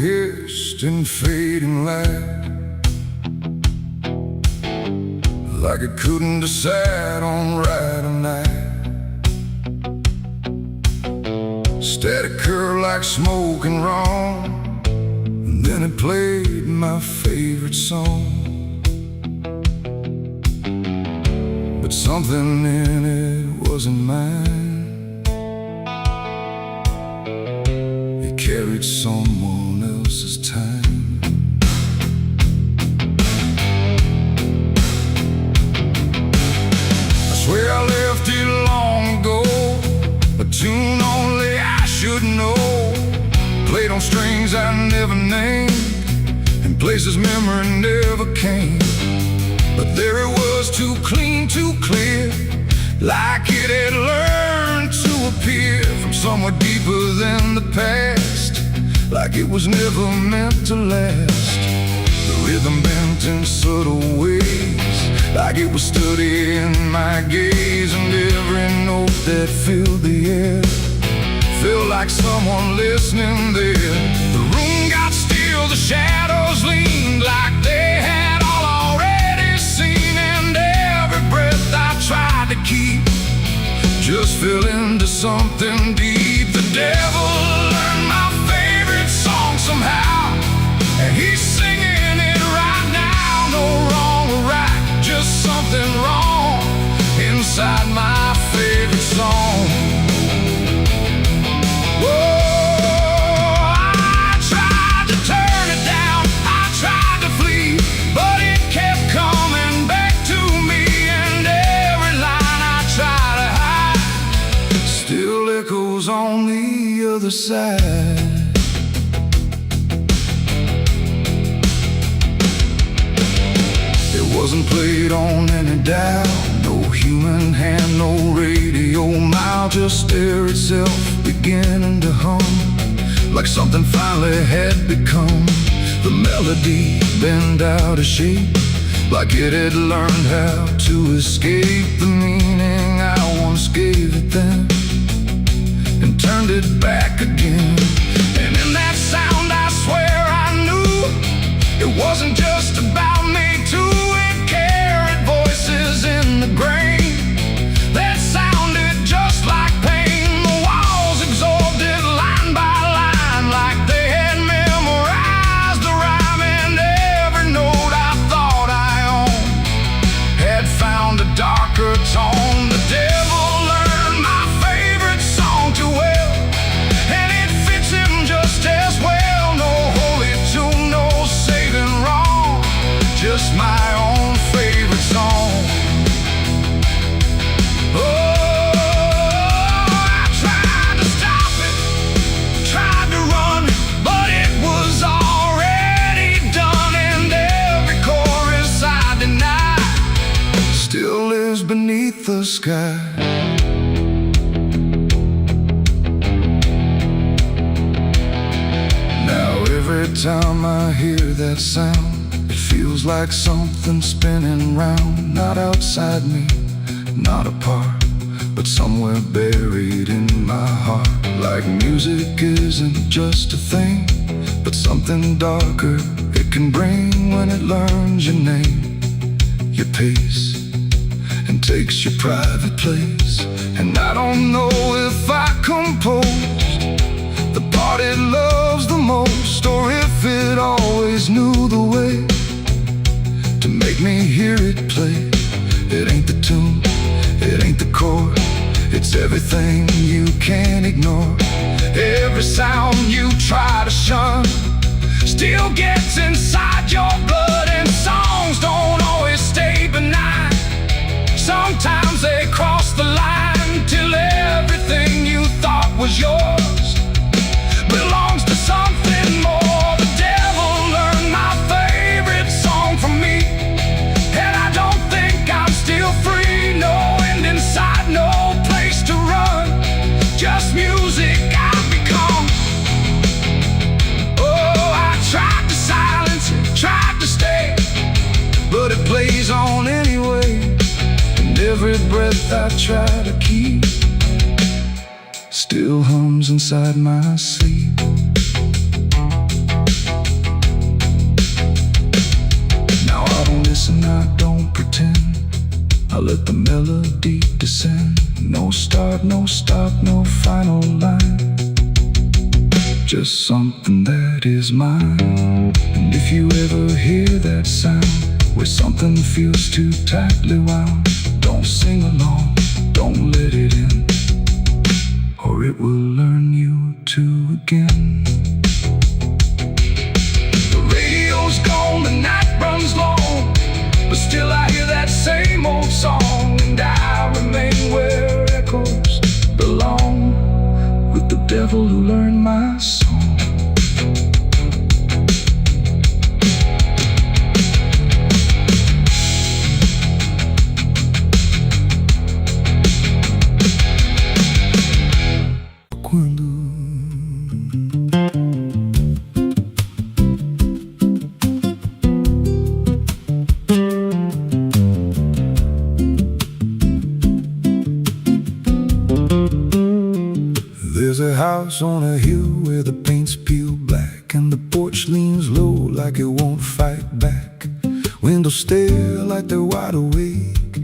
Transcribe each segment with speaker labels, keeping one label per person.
Speaker 1: hissed in fading light, like it couldn't decide on right or night. Static curl like smoke and wrong, and then it played my favorite song. But something in it wasn't mine. It carried someone else's time. I swear I left it long ago, a tune only I should know, played on strings I never named, in places memory never came. But there it was, too clean, too clear, like it had learned to appear from somewhere deeper than the past, like it was never meant to last. The rhythm bent in subtle ways, like it was studying my gaze, and every note that filled the air felt like someone listening there. The room got still, the shadows leaned like they had all already seen, and every breath I tried to keep just fell into something deep. The devil learned my favorite song somehow, and he's singing it right now. No wrong or right, just something wrong inside my favorite song. On the other side, it wasn't played on any dial, no human hand, no radio mile, just air itself beginning to hum, like something finally had become. The melody bent out of shape, like it had learned how to escape the meaning I once gave it then, and turned it back again. And in that sound I swear I knew it wasn't just about me too. It carried voices in the grain that sounded just like pain. The walls absorbed it line by line, like they had memorized the rhyme, and every note I thought I owned had found a darker tone. The devil learned my favorite song too well, and it fits him just as well. No holy tune, no saving wrong, just my own favorite song. Oh, I tried to stop it, tried to run, but it was already done, and every chorus I denied still lives beneath the sky. Every time I hear that sound, it feels like something spinning round, not outside me, not apart, but somewhere buried in my heart. Like music isn't just a thing, but something darker it can bring when it learns your name, your pace, and takes your private place. And I don't know if I composed the part it loves the most, or if it always knew the way to make me hear it play. It ain't the tune, it ain't the chord, it's everything you can't ignore. Every sound you try to shun still gets inside your blood, and songs don't always stay benign. Sometimes they cross the line till everything you thought was yours belongs to something more. The devil learned my favorite song from me, and I don't think I'm still free. No end inside, no place to run, just music I've become. Oh, I tried to silence it, tried to stay, but it plays on anyway, and every breath I try to keep still hums inside my sleep. melody descend. No start, no stop, no final line. Just something that is mine. And if you ever hear that sound, where something feels too tightly wound, don't sing along, don't let it in, or it will learn you to again. The radio's gone, the night runs long, but still I hear that same old song. And I remain where echoes belong, with the devil who learned my song. There's a house on a hill where the paint's peeled black, and the porch leans low like it won't fight back. Windows stare like they're wide awake,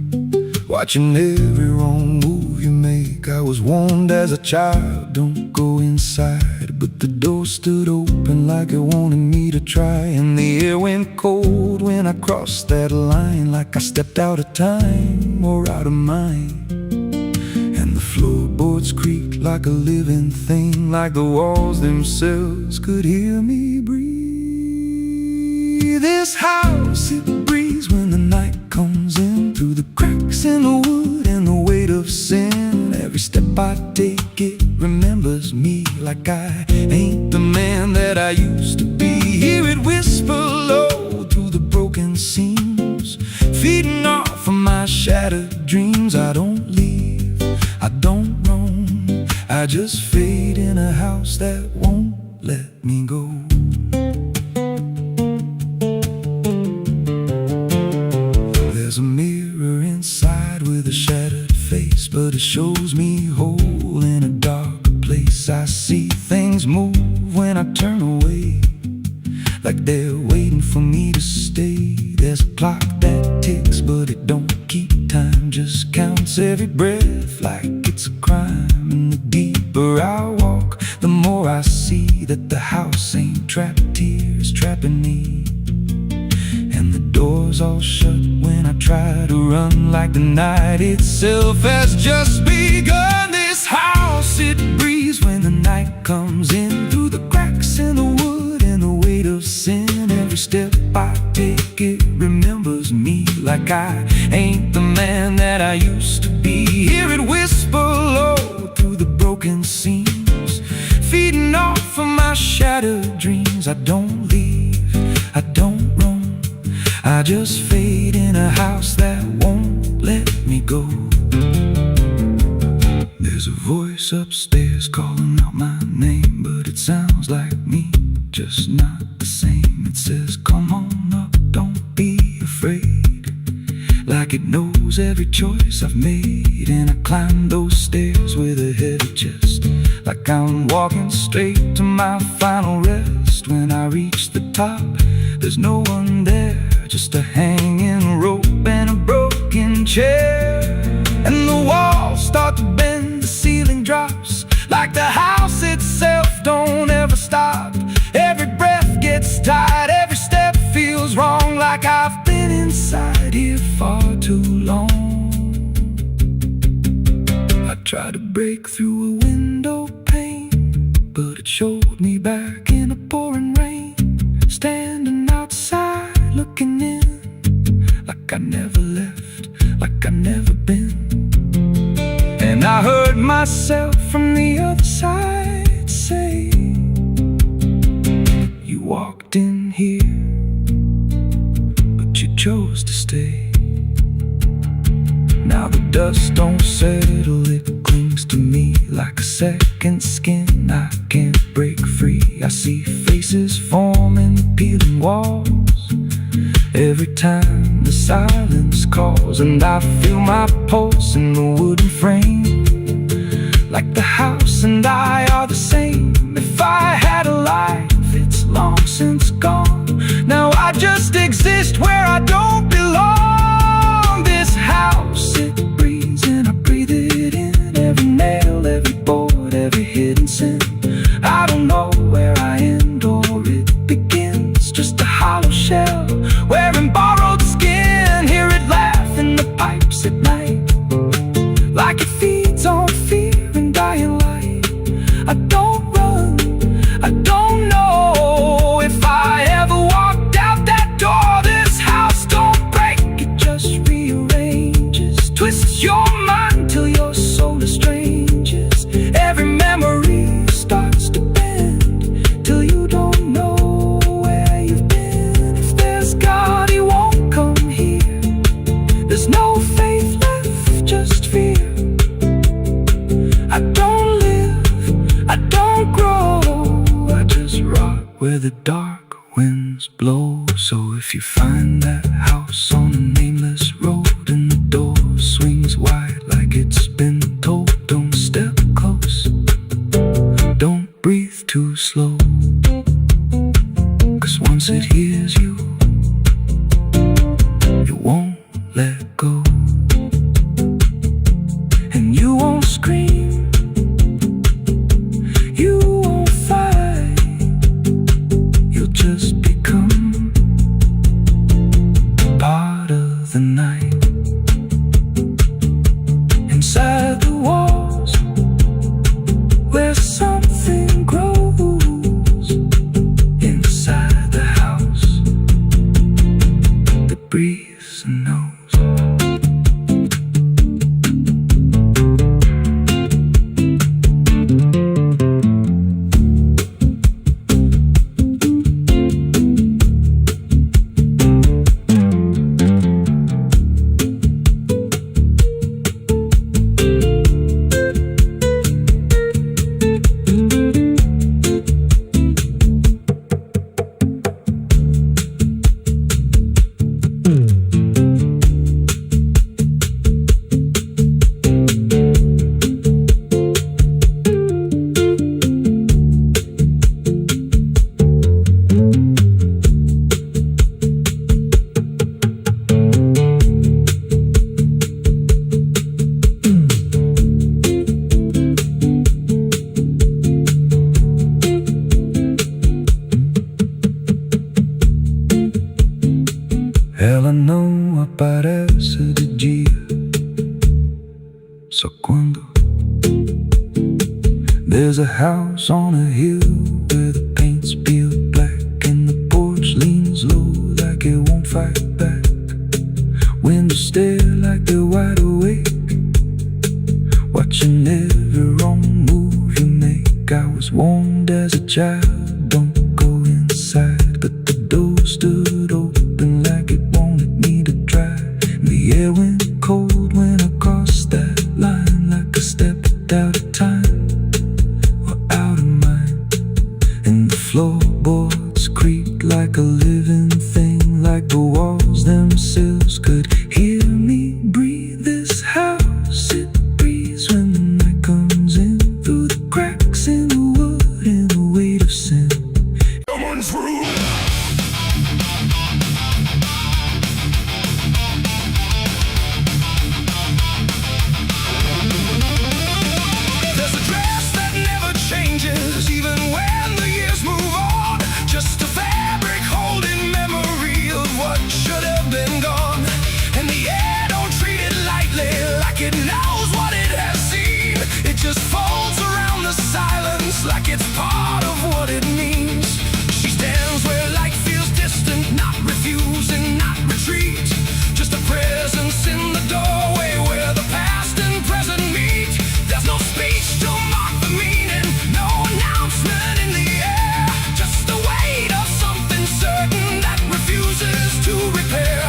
Speaker 1: watching every wrong move you make. I was warned as a child, don't go inside, but the door stood open like it wanted me to try. And the air went cold when I crossed that line, like I stepped out of time or out of mind. And the floorboards creaked like a living thing, like the walls themselves could hear me breathe. This house, it breathes when the night comes in, through the cracks in the wood and the weight of sin. Every step I take, it remembers me, like I ain't the man that I used to be. Hear it whisper low through the broken seams, feeding off of my shattered dreams. I don't leave, I don't roam, I just fade in a house that won't let me go. There's a mirror inside with a shattered face, but it shows me whole in a dark place. I see things move when I turn away, like they're waiting for me to stay. There's a clock that ticks, but it don't keep time, just counts every breath like it's a crime. And the deeper I walk, the more I see that the house ain't trapped here, it's trapping me. And the doors all shut when I try to run, like the night itself has just begun. This house, it breathes when the night comes in, through the cracks in the wood and the weight of sin. Every step I take, it remembers me, like I ain't the man that I used to be. Hear it whisper low through the broken seams, feeding off of my shattered dreams. I don't leave, I don't roam, I just fade in a house that won't let me go. There's a voice upstairs calling out my name, but it sounds like me, just not the same. It says, come on up, don't be afraid, like it knows every choice I've made. And I climb those stairs with a heavy chest, like I'm walking straight to my final rest. When I reach the top, there's no one there, just a hanging rope and a broken chair. And the walls start to bend, the ceiling drops, like the house itself don't ever stop. Every breath gets tight, every step feels wrong, like I've been inside here far too long. I tried to break through a window pane, but it showed me back in a pouring rain, standing outside looking in, like I never left, like I never been. And I heard myself from the other side say, you walked in here, but you chose to stay. Now the dust don't settle, it clings to me like a second skin. I can't break free, I see faces forming the peeling walls every time the silence calls. And I feel my pulse in the wooden frame, like the house and I are the same. If I had a life, it's long since gone. Now I just exist where I don't belong. This house, it the dark winds blow. So if you find that house on a nameless road and the door swings wide like it's been told, don't step close, don't breathe too slow, 'cause once it hears you, it won't let go. And you won't scream, you won't fight, you'll just become part of the night. Inside the walls where something grows, inside the house that breathes and knows. Ela não aparece de dia, só quando there's a house on a hill where the paint's peeled black and the porch leans low like it won't fight back. Windows stare like they're wide awake, watching every wrong move you make. I was warned as a child, don't go inside, but the door stood open like it wanted me to try. And the air went cold when I crossed that line, like I stepped out of time or out of mind. And the floorboards creaked like a living thing, like the walls themselves could hear me breathe. This house, it breathes when the night comes in, through the cracks in the wood and the weight of sin. Someone's room. There's a dress that never changes, even when the years move on. Just a fabric holding memory of what should have been gone. And the air don't treat it lightly, like it knows what it has seen. It just folds around the silence like it's part of what it means. She stands where light feels distant, not refusing, not retreat. Just a presence in the doorway where the past and present meet. There's no speech to mark the meaning, no announcement in the air. Just the weight of something certain that refuses to repair.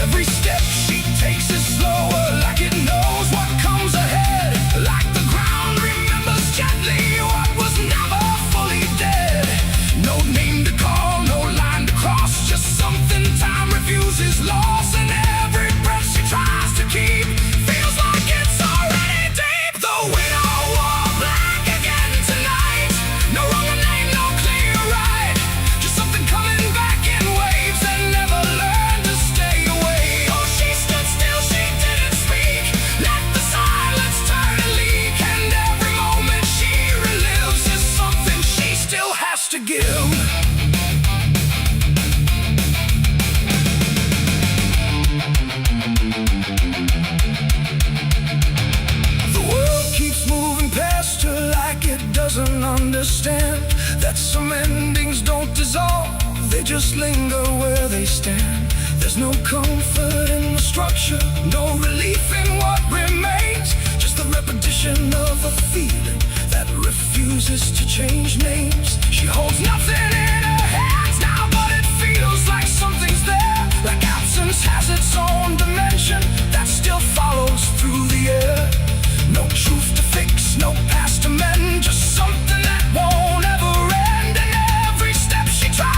Speaker 1: Every step she takes is slower, like it knows what comes ahead. Like the ground remembers gently what was never fully dead. No name to call, no line to cross, just something time refuses loss. And every breath she tries to keep feels like it's already deep. The window wall black again tonight. No wrong name, no clear right. Just something coming back in waves and never learned to stay away. Oh, she stood still, she didn't speak. Let the silence turn and leak. And every moment she relives is something she still has to give. The world keeps moving past her like it doesn't understand that some endings don't dissolve, they just linger where they stand. There's no comfort in the structure, no relief in what remains. Just the repetition of a feeling that refuses to change names. She holds nothing in her hands now, but it feels like something's there. Like absence has its own dimension that still follows through the air. No truth to fix, no past to mend, just something that won't ever end. And every step she tries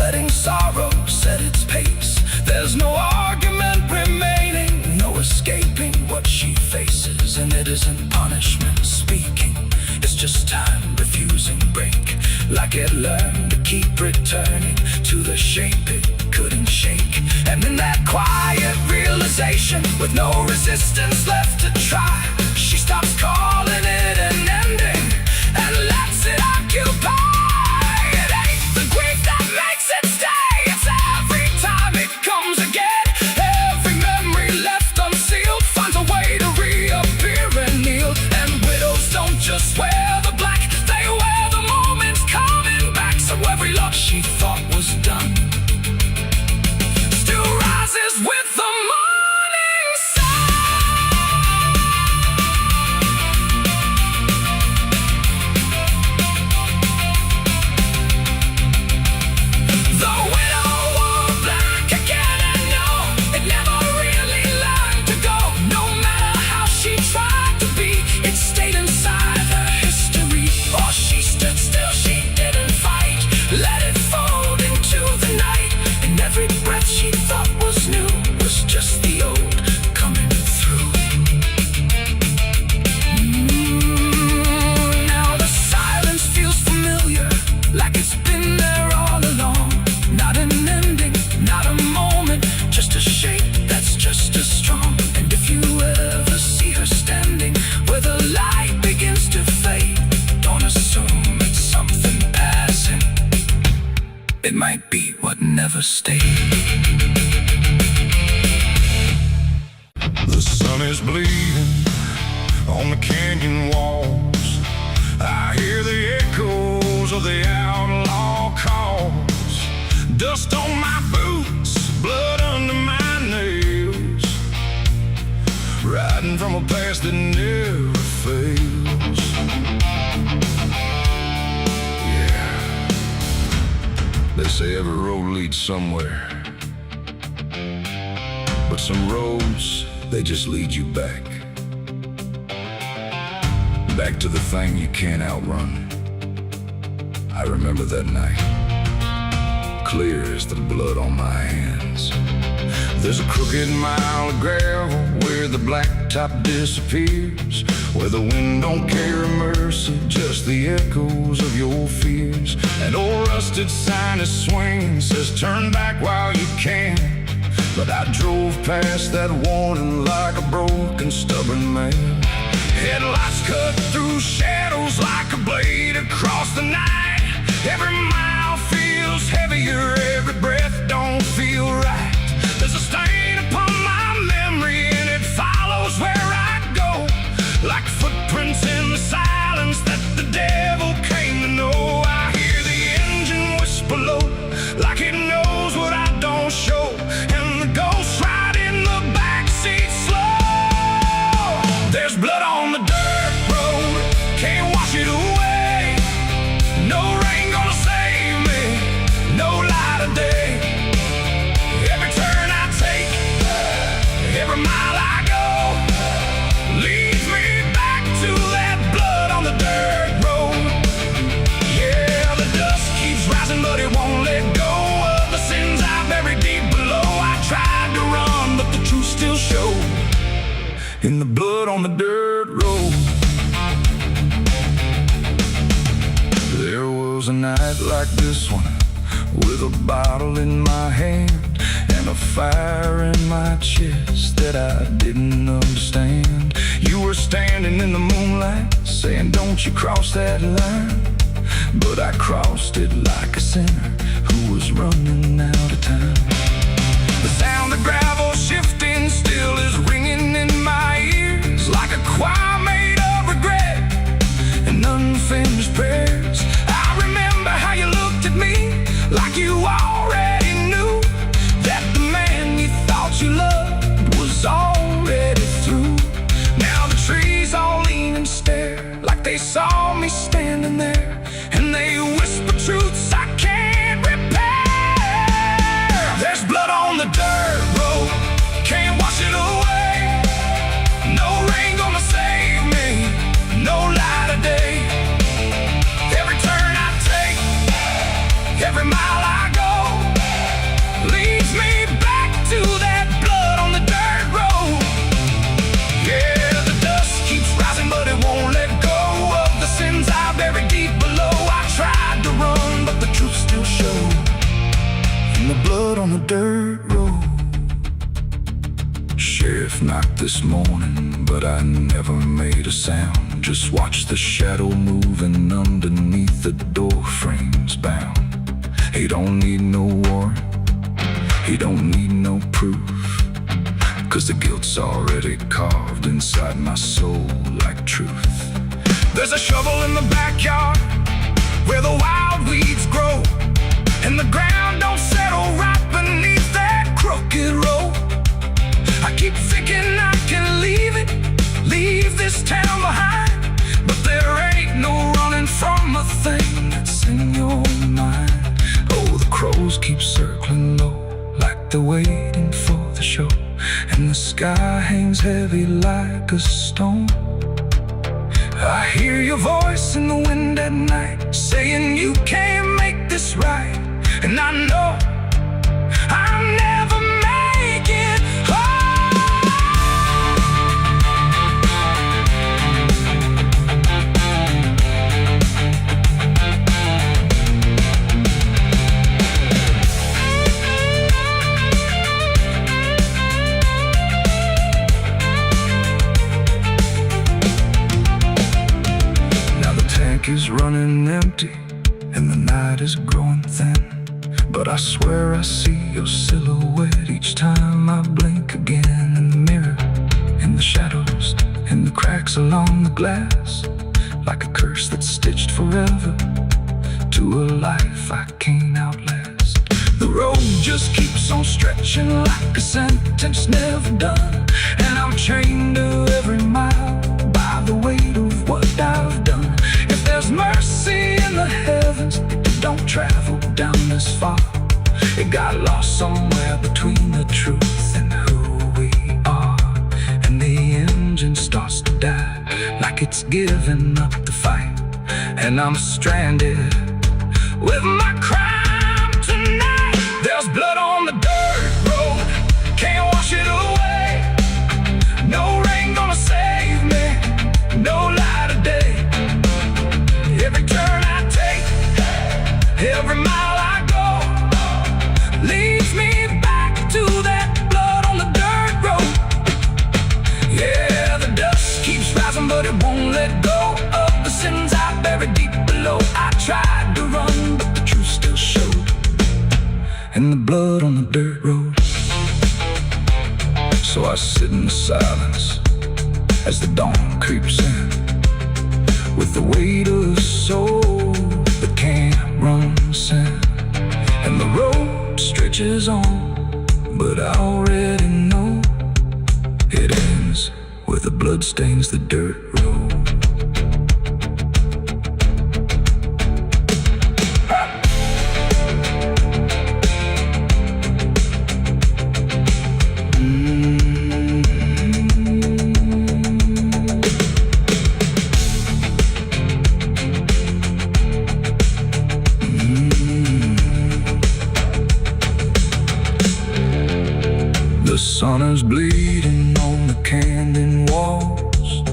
Speaker 1: letting sorrow set its pace. There's no argument remaining, no escaping what she faces. And it isn't punishment speaking, it's just time refusing break. Like it learned to keep returning to the shape it couldn't shake. And in that quiet realization, with no resistance left to try, she stops calling it an ending and lets it occupy. It ain't the grief that makes it stay, it's every time it comes again. Every memory left unsealed finds a way to reappear and kneel. And widows don't just wear the black, they wear the moments coming back. So every love she thought was done still rises with the morning sun. The widow wore black again, and no, it never really learned to go. No matter how she tried to be, it stayed inside her history. Or she stood still, she didn't fight, let it fold into the night. And every breath she thought was new was just the old coming through. Now the silence feels familiar, like it's been there all along. Not an ending, not a moment, just a shape that's just as strong. And if you ever see her standing where the light begins to fade, don't assume it's something passing, it might be what never stayed. The sun is bleeding on the canyon walls. I hear the echoes of the outlaw calls. Dust on my boots, blood under my nails, riding from a past that never fails. Yeah, they say every road leads somewhere, but some roads, they just lead you back. Back to the thing you can't outrun. I remember that night, clear as the blood on my hands. There's a crooked mile of gravel where the blacktop disappears, where the wind don't carry mercy, just the echoes of your fears. An old rusted sign is swinging, says turn back while you can. But I drove past that warning like a broken, stubborn man. Headlights cut through shadows like a blade across the night. Every mile feels heavier, every breath don't feel right. There's a stain upon my memory and it follows where I go, like footprints in the silence that the devil came to know. I hear the engine whisper low, like it knows what I don't show, and the ghost ride in the backseat slow. There's blood on the dirt road, can't wash it away. No rain gonna save me, no light of day. Every turn I take, every mile I go, leads me back to that blood on the dirt road. Yeah, the dust keeps rising, but it won't let go of the sins I buried deep below. I tried to run, but the truth still showed in the blood on the dirt road. There was a night like this one, with a bottle in my hand and a fire in my chest that I didn't understand. You were standing in the moonlight, saying don't you cross that line. But I crossed it like a sinner who was running out of time. The sound of gravel shifting still is ringing in my ears, like a choir made of regret and unfinished prayers. I remember how you looked at me, like you already knew that the man you thought you loved was already through. Now the trees all lean and stare, like they saw me standing there, and they whisper truths I can't repair. There's blood on the dirt road, can't wash it away. No rain gonna save me, no light of day. Every turn I take, every mile I go, blood on the dirt road. Sheriff knocked this morning, but I never made a sound. Just watched the shadow moving underneath the door frames bound. He don't need no warrant, he don't need no proof, 'cause the guilt's already carved inside my soul like truth. There's a shovel in the backyard where the wild weeds grow, and the ground don't settle right beneath that crooked road. I keep thinking I can leave this town behind, but there ain't no running from a thing that's in your mind. Oh, the crows keep circling low like they're waiting for the show, and the sky hangs heavy like a stone. I hear your voice in the wind at night, saying you can't make this right. And I know I'll never make it home. Now the tank is running empty and the night is growing thin, but I swear I see your silhouette each time I blink again. In the mirror, in the shadows, in the cracks along the glass, like a curse that's stitched forever to a life I can't outlast. The road just keeps on stretching like a sentence never done, and I'm chained to every mile by the weight of what I've done. If there's mercy in the heavens, don't travel down this far. It got lost somewhere between the truth and who we are, and the engine starts to die like it's giving up the fight, and I'm stranded with my crime tonight. There's blood on the dirt road, can't wash it away. No rain gonna save me, no light of day. Every turn I take, every mile I go, leads me back to that blood on the dirt road. Yeah, the dust keeps rising, but it won't let go of the sins I buried deep below. I tried to run, but the truth still showed, and the blood on the dirt road. So I sit in the silence as the dawn creeps in, with the weight of a soul that can't run sin. And the road stretches on, but I already know it ends where the blood stains the dirt road. The sun is bleeding on the canyon walls.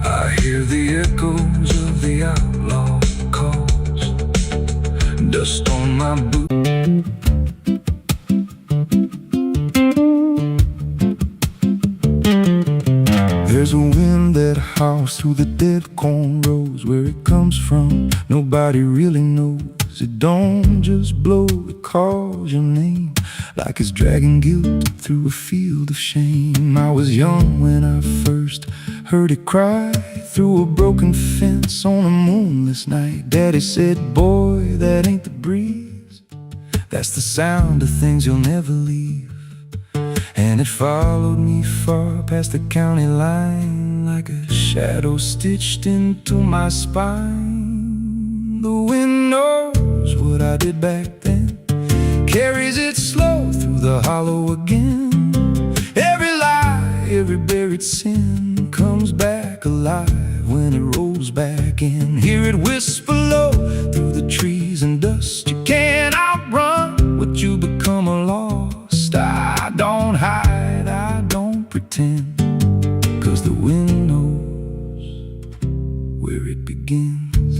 Speaker 1: I hear the echoes of the outlaw calls. Dust on my boots. There's a wind that howls through the dead corn rows. Where it comes from, nobody really knows. It don't just blow, it calls your name like it's dragging guilt through a field of shame. I was young when I first heard it cry through a broken fence on a moonless night. Daddy said, boy, that ain't the breeze, that's the sound of things you'll never leave. And it followed me far past the county line like a shadow stitched into my spine. The wind knows what I did back then, carries it slow through the hollow again. Every lie, every buried sin comes back alive when it rolls back in. Hear it whisper low through the trees and dust. You can't outrun what you become a lost. I don't hide, I don't pretend, 'cause the wind knows where it begins.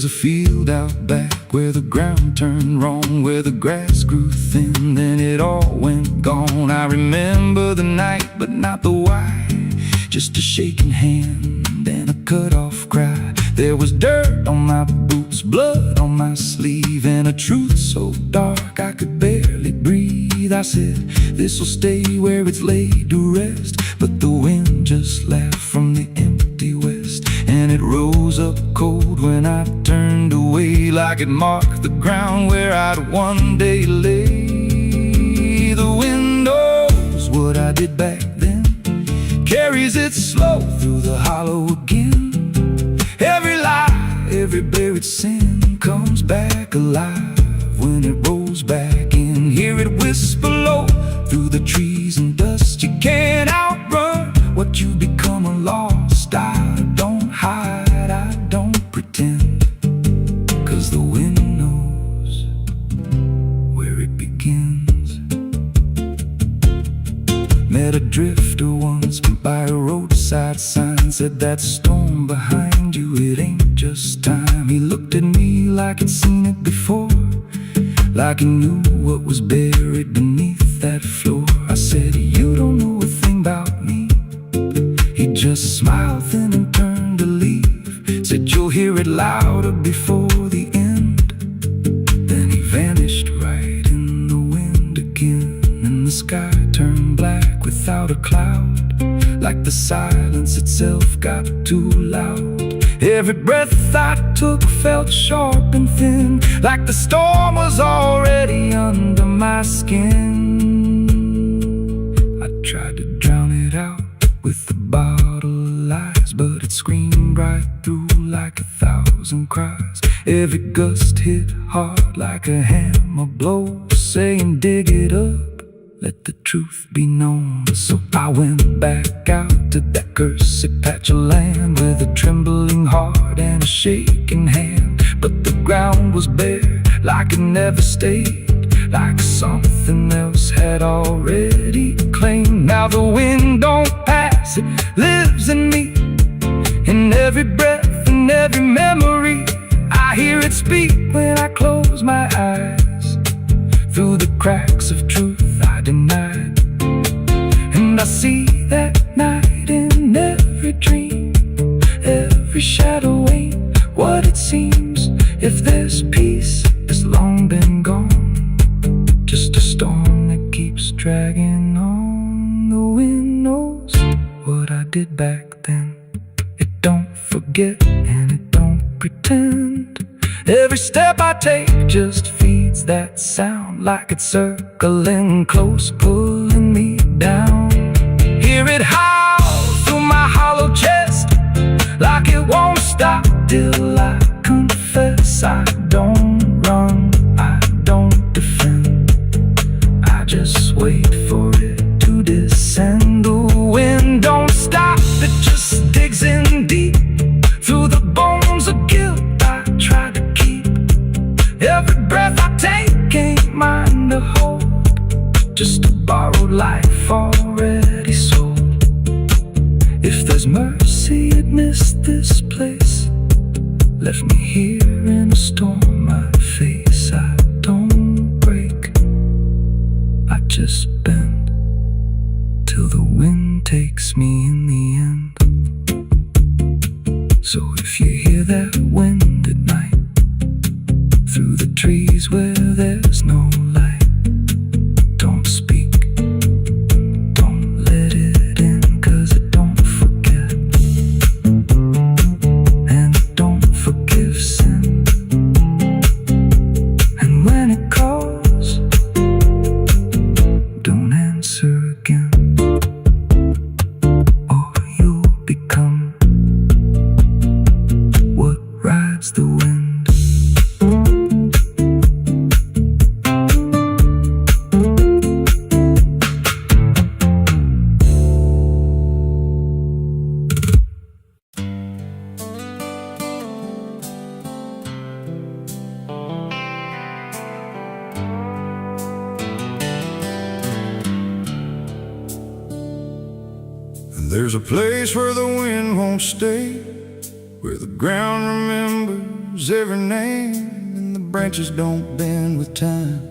Speaker 1: There's a field out back where the ground turned wrong, where the grass grew thin, then it all went gone. I remember the night, but not the why. Just a shaking hand and a cut-off cry. There was dirt on my boots, blood on my sleeve, and a truth so dark I could barely breathe. I said, this'll stay where it's laid to rest. But the wind just laughed from the empty west, and it rose up cold when I turned away, like it marked the ground where I'd one day lay. The wind knows what I did back then, carries it slow through the hollow again. Every lie, every buried sin comes back alive when it rolls back in. Hear it whisper low through the trees and dust. You can't outrun what you become a lost. I don't hide, I don't pretend, 'cause the wind knows where it begins. Met a drifter once by a roadside sign, said that storm behind you, it ain't just time. He looked at me like he'd seen it before, like he knew what was buried beneath that floor. I said, you don't know a thing about me. He just smiled then and turned to leave, said, you'll hear it louder before the end. Then he vanished right in the wind again, and the sky turned black without a cloud, like the silence itself got too loud. Every breath I took felt sharp and thin, like the storm was already under my skin. I tried to drown it out with a bottle of lies, but it screamed right through like 1,000 cries. Every gust hit hard like a hammer blow, saying dig it up, let the truth be known. So I went back out to that cursed patch of land with a trembling heart and a shaking hand. But the ground was bare, like it never stayed, like something else had already claimed. Now the wind don't pass, it lives in me, in every breath and every memory. I hear it speak when I close my eyes, through the cracks of truth I denied. And I see that night in every dream, every shadow ain't what it seems. If there's peace, it's long been gone, just a storm that keeps dragging on. The wind knows what I did back then. It don't forget and it don't pretend. Every step I take just feeds that sound, like it's circling close, pulling me down. Hear it howl through my hollow chest, like it won't stop till I confess. I don't run, I don't defend, I just wait for it to descend. The wind don't stop, it just digs in deep, through the bones of guilt I try to keep. Every breath I take ain't mine to hold, just a borrowed life already sold. If there's mercy, it missed this place, left me here in a storm I face. I don't break, I just bend, till the wind takes me in the end. So if you hear that wind at night, through the trees where there's no light, don't speak, don't let it in, 'cause it don't forget, and it don't forgive sin. And when it calls, don't answer again, or you'll become what rides the wind. There's a place where the wind won't stay, where the ground remembers knows every name, and the branches don't bend with time.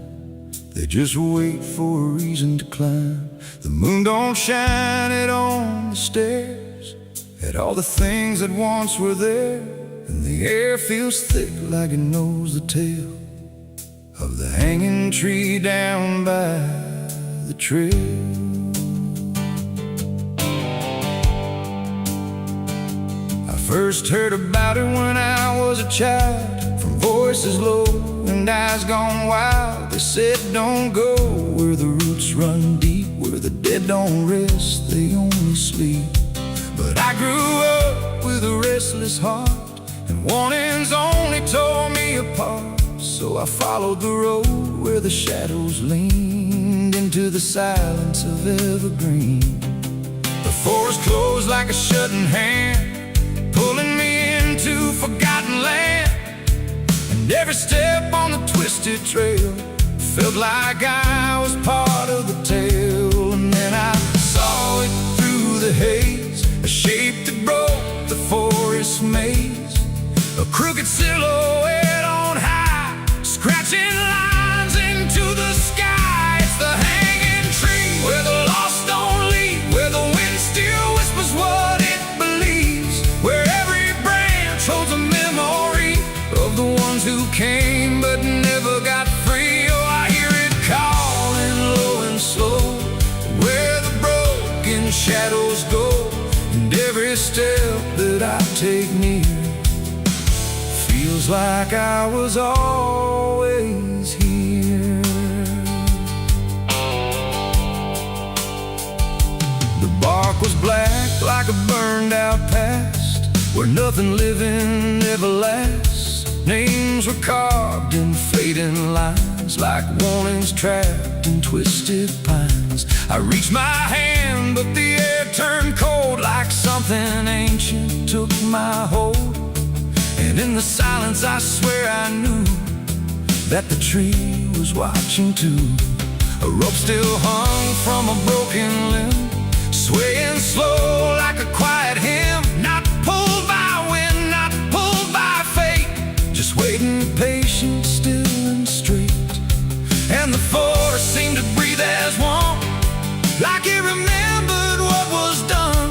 Speaker 1: They just wait for a reason to climb. The moon don't shine it on the stairs, at all the things that once were there. And the air feels thick like it knows the tale of the hanging tree down by the trail. I first heard about it when I was a child, from voices low and eyes gone wild. They said don't go where the roots run deep, where the dead don't rest, they only sleep. But I grew up with a restless heart, and warnings only tore me apart. So I followed the road where the shadows leaned into the silence of evergreen. The forest closed like a shutting hand, pulling me into forgotten land. And every step on the twisted trail felt like I was part of the tale. And then I saw it through the haze, a shape that broke the forest maze, a crooked silhouette on high, scratching lines into the sky. It's the hanging tree where the lost don't leave, where the wind still whispers what it believes, where every branch holds a memory of the ones who came but never got free. Oh, I hear it calling low and slow, where the broken shadows go. And every step that I take near feels like I was always here. The bark was black like a burned out past, where nothing living ever lasts. Names were carved in fading lines, like warnings trapped in twisted pines. I reached my hand, but the air turned cold, like something ancient took my hold. And in the silence I swear I knew that the tree was watching too. A rope still hung from a broken limb, swaying slow like a quiet hymn. Not pulled by wind, not pulled by fate, just waiting patient, still and straight. And the forest seemed to breathe as one, like it remembered what was done.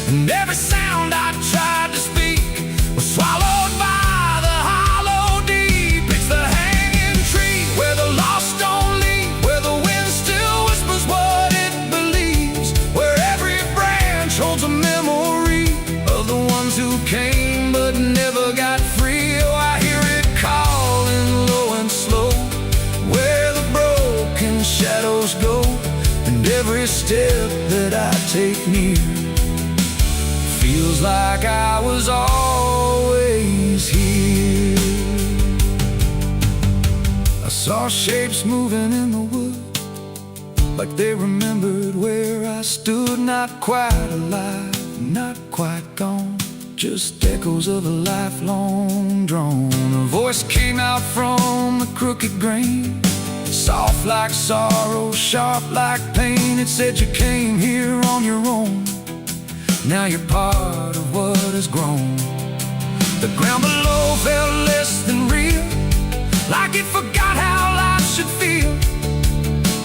Speaker 1: And every sound I tried to speak was swallowed by the hollow deep. It's the hanging tree where the lost don't leave, where the wind still whispers what it believes, where every branch holds a memory of the ones who came but never got free. Oh, I hear it calling low and slow, where the broken shadows go. And every step that I take near feels like I was always here. I saw shapes moving in the wood, like they remembered where I stood. Not quite alive, not quite gone, just echoes of a lifelong drone. A voice came out from the crooked grain, soft like sorrow, sharp like pain. It said you came here on your own, now you're part of what has grown. The ground below felt less than real, like it forgot how life should feel.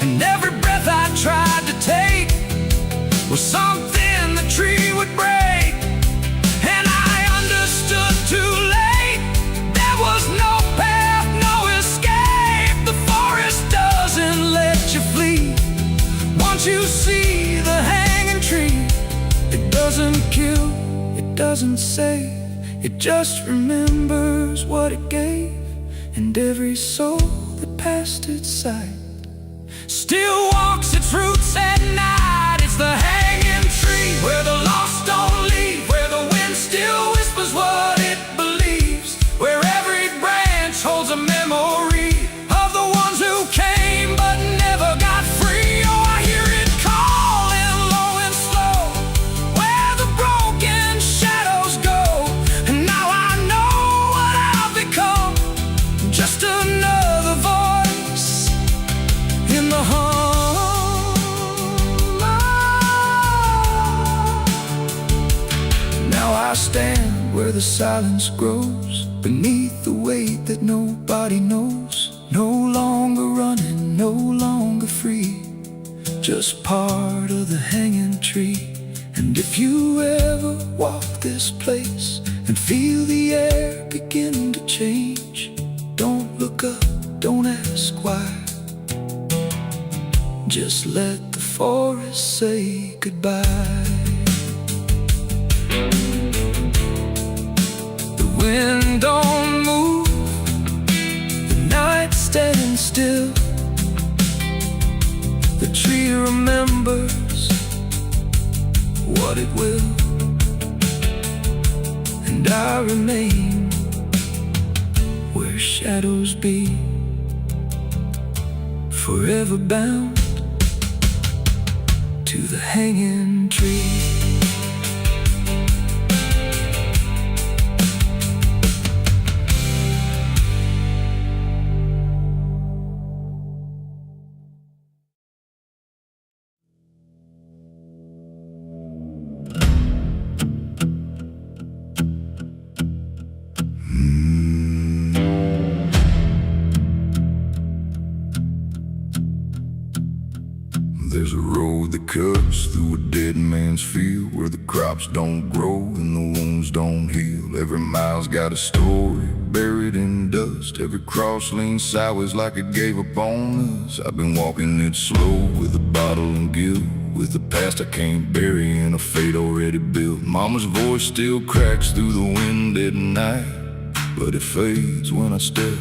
Speaker 1: And every breath I tried to take was something the tree would break. And I understood too late, there was no path, no escape. The forest doesn't let you flee. Once you see the hanging tree, it doesn't kill, it doesn't save, it just remembers what it gave. And every soul that passed its sight still walks its roots at night. It's the hanging tree where the lost don't leave, where the wind still whispers what it believes, where every branch holds a memory of the ones who came but never got free. Oh, I hear it calling low and slow, where the broken shadows go. And now I know what I've become, just another voice in the hum. Now I stand where the silence silence grows beneath the weight that nobody knows. No longer running, no longer free, just part of the hanging tree. And if you ever walk this place and feel the air begin to change, don't look up, don't ask why. Just let the forest say goodbye. The wind don't move, the night stands still. The tree remembers what it will, and I remain where shadows be, forever bound to the hanging tree. There's a road that cuts through a dead man's field, where the crops don't grow and the wounds don't heal. Every mile's got a story buried in dust. Every cross leans sideways like it gave up on us. I've been walking it slow with a bottle and guilt, with the past I can't bury and a fate already built. Mama's voice still cracks through the wind at night, but it fades when I step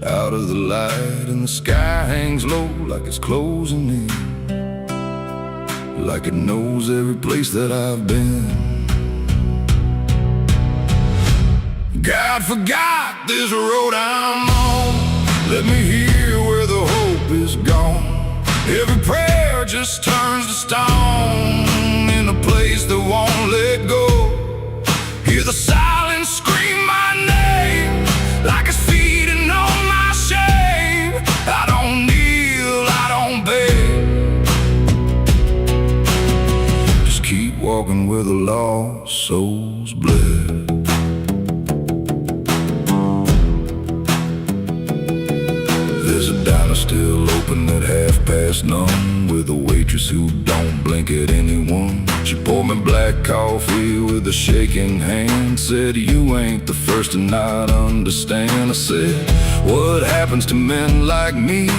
Speaker 1: out of the light. And the sky hangs low like it's closing in, like it knows every place that I've been. God forgot this road I'm on. Let me hear where the hope is gone. Every prayer just turns to stone in a place that won't let go. Hear the silence scream my name like it's feeding on my shame. I don't kneel, I don't beg, keep walking where the lost souls bled. There's a diner still open at 1:30, with a waitress who don't blink at anyone. She poured me black coffee with a shaking hand, said, "You ain't the first to not understand." I said, "What happens to men like me?"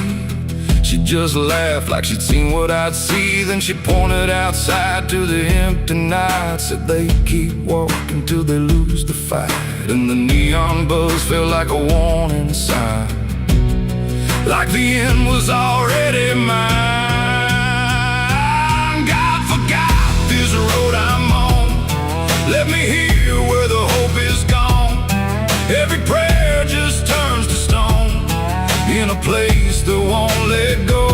Speaker 1: She just laughed like she'd seen what I'd see. Then she pointed outside to the empty night, said they keep walking till they lose the fight. And the neon buzz felt like a warning sign, like the end was already mine. God forgot this road I'm on. Let me hear where the hope is gone. Every prayer just turns to stone in a place that won't let go.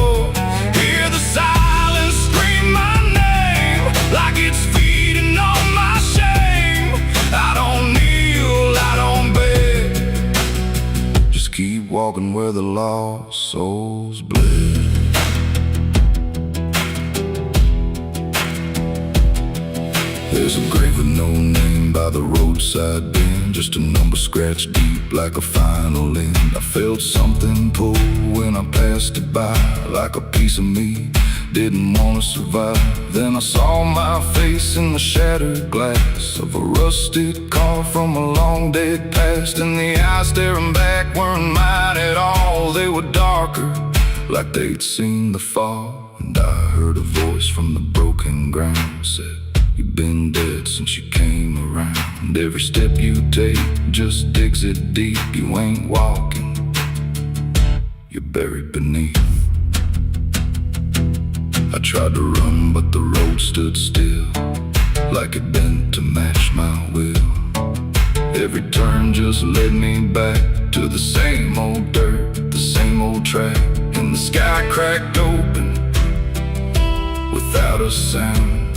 Speaker 1: Hear the silence scream my name like it's feeding on my shame. I don't kneel, I don't beg, just keep walking where the lost souls bled. There's a grave with no name by the roadside bend, just a number scratched deep like a final end. I felt something pull when I passed it by, like a piece of me didn't want to survive. Then I saw my face in the shattered glass of a rusted car from a long dead past, and the eyes staring back weren't mine at all. They were darker, like they'd seen the fall. And I heard a voice from the broken ground, said, "You've been dead since you came around. Every step you take just digs it deep. You ain't walking, you're buried beneath." I tried to run, but the road stood still, like it bent to match my will. Every turn just led me back to the same old dirt, the same old track. And the sky cracked open without a sound,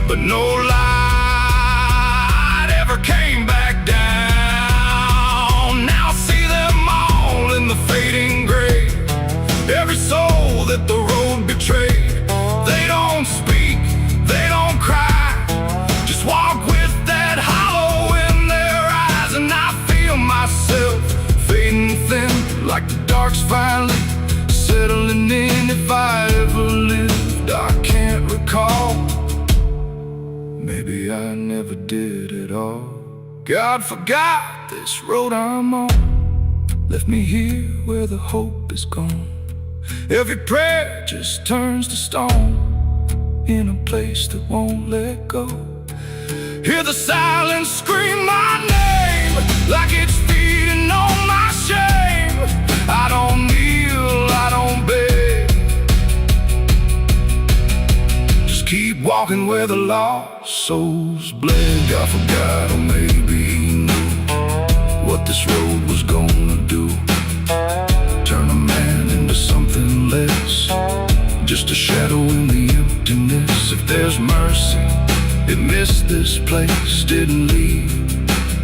Speaker 1: but no light ever came back down. Now I see them all in the fading gray. Every soul that the road betrayed. They don't speak, they don't cry, just walk with that hollow sparks finally settling in. If I ever lived, I can't recall. Maybe I never did at all. God forgot this road I'm on, left me here where the hope is gone. Every prayer just turns to stone, in a place that won't let go. Hear the silence scream my name, like it's feeding on my shame. I don't kneel, I don't beg, just keep walking where the lost souls bled. God forgot, or maybe he knew what this road was gonna do. Turn a man into something less, just a shadow in the emptiness. If there's mercy, it missed this place, didn't leave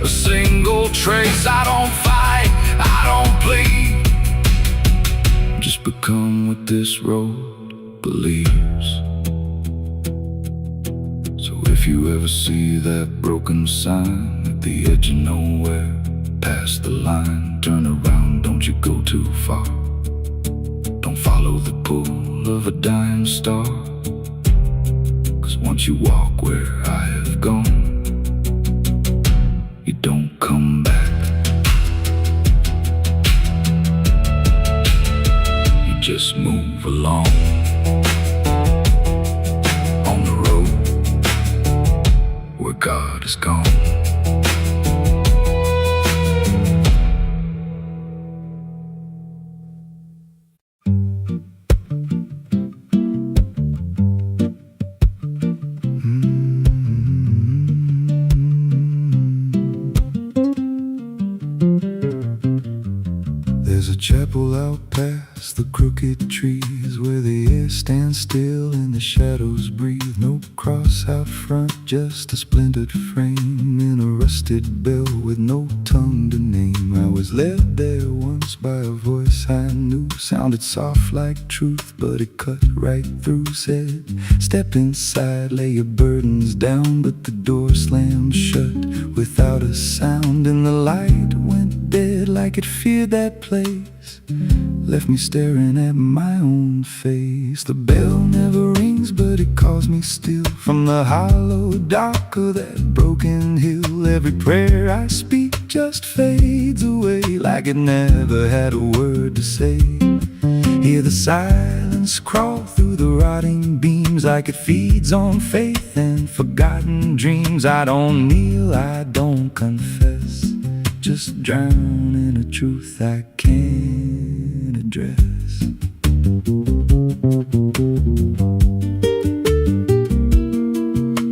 Speaker 1: a single trace. I don't fight, I don't plead, just become what this road believes. So if you ever see that broken sign at the edge of nowhere, past the line, turn around, don't you go too far. Don't follow the pull of a dying star, 'cause once you walk where I have gone, you don't come back. You just move along on the road where God is gone. There's a chapel out past the crooked trees, where the air stands still and the shadows breathe. No cross out front, just a splintered frame in a rusted bell with no tongue to name. I was led there once by a voice I knew, sounded soft like truth, but it cut right through. Said, step inside, lay your burdens down, but the door slammed shut without a sound, and the light went dead like it feared that place, left me staring at my own face. The bell never rings, but it calls me still from the hollow dark of that broken hill. Every prayer I speak just fades away, like it never had a word to say. Hear the silence crawl through the rotting beams, like it feeds on faith and forgotten dreams. I don't kneel, I don't confess, just drown in a truth I can't address.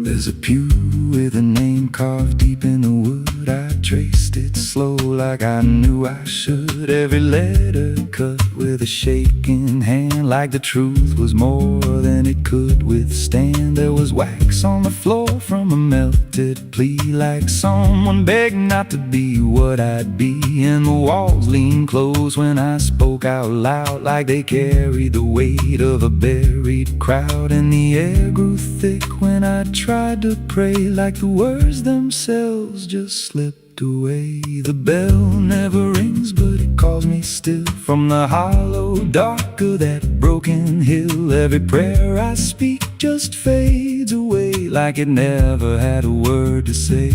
Speaker 1: There's a pew with a name carved deep in the wood. I traced it slow like I knew I should. Every letter cut with a shaking hand, like the truth was more than it could withstand. There was wax on the floor from a melted plea, like someone begged not to be what I'd be. And the walls leaned close when I spoke out loud, like they carried the weight of a buried crowd. And the air grew thick when I tried to pray, like the words themselves just slipped away. The bell never rings, but it calls me still from the hollow dark of that broken hill. Every prayer I speak just fades away, like it never had a word to say.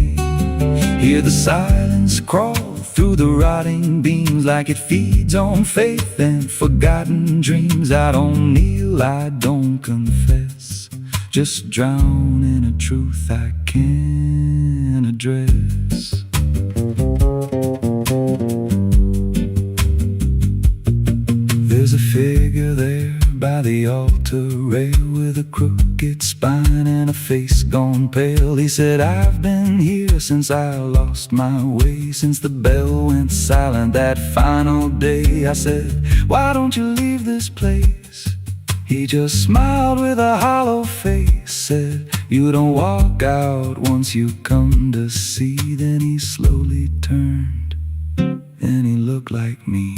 Speaker 1: Hear the silence crawl through the rotting beams, like it feeds on faith and forgotten dreams. I don't kneel, I don't confess, just drown in a truth I can't address. There's a figure there by the altar rail, with a crooked spine and a face gone pale. He said, I've been here since I lost my way, since the bell went silent that final day. I said, why don't you leave this place? He just smiled with a hollow face, said, you don't walk out once you come to see. Then he slowly turned and he looked like me,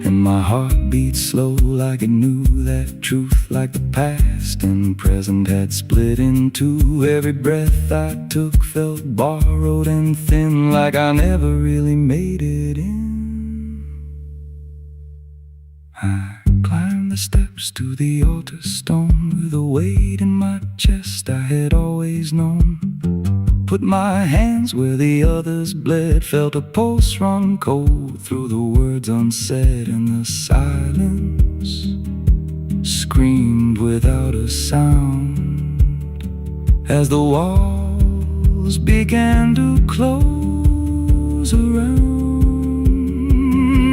Speaker 1: and my heart beat slow like it knew that truth, like the past and present had split in two. Every breath I took felt borrowed and thin, like I never really made it in. I climbed the steps to the altar stone with a weight in my chest I had always known. Put my hands where the others bled, felt a pulse run cold through the words unsaid, and the silence screamed without a sound as the walls began to close around.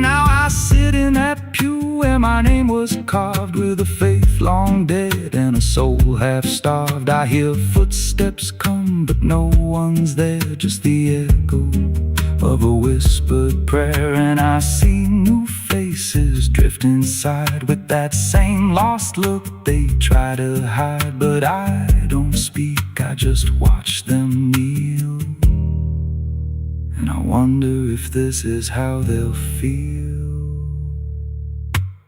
Speaker 1: Now I sit in that pew where my name was carved, with a faith long dead and a soul half starved. I hear footsteps come, but no one's there, just the echo of a whispered prayer. And I see new faces drift inside with that same lost look they try to hide. But I don't speak, I just watch them kneel, and I wonder if this is how they'll feel.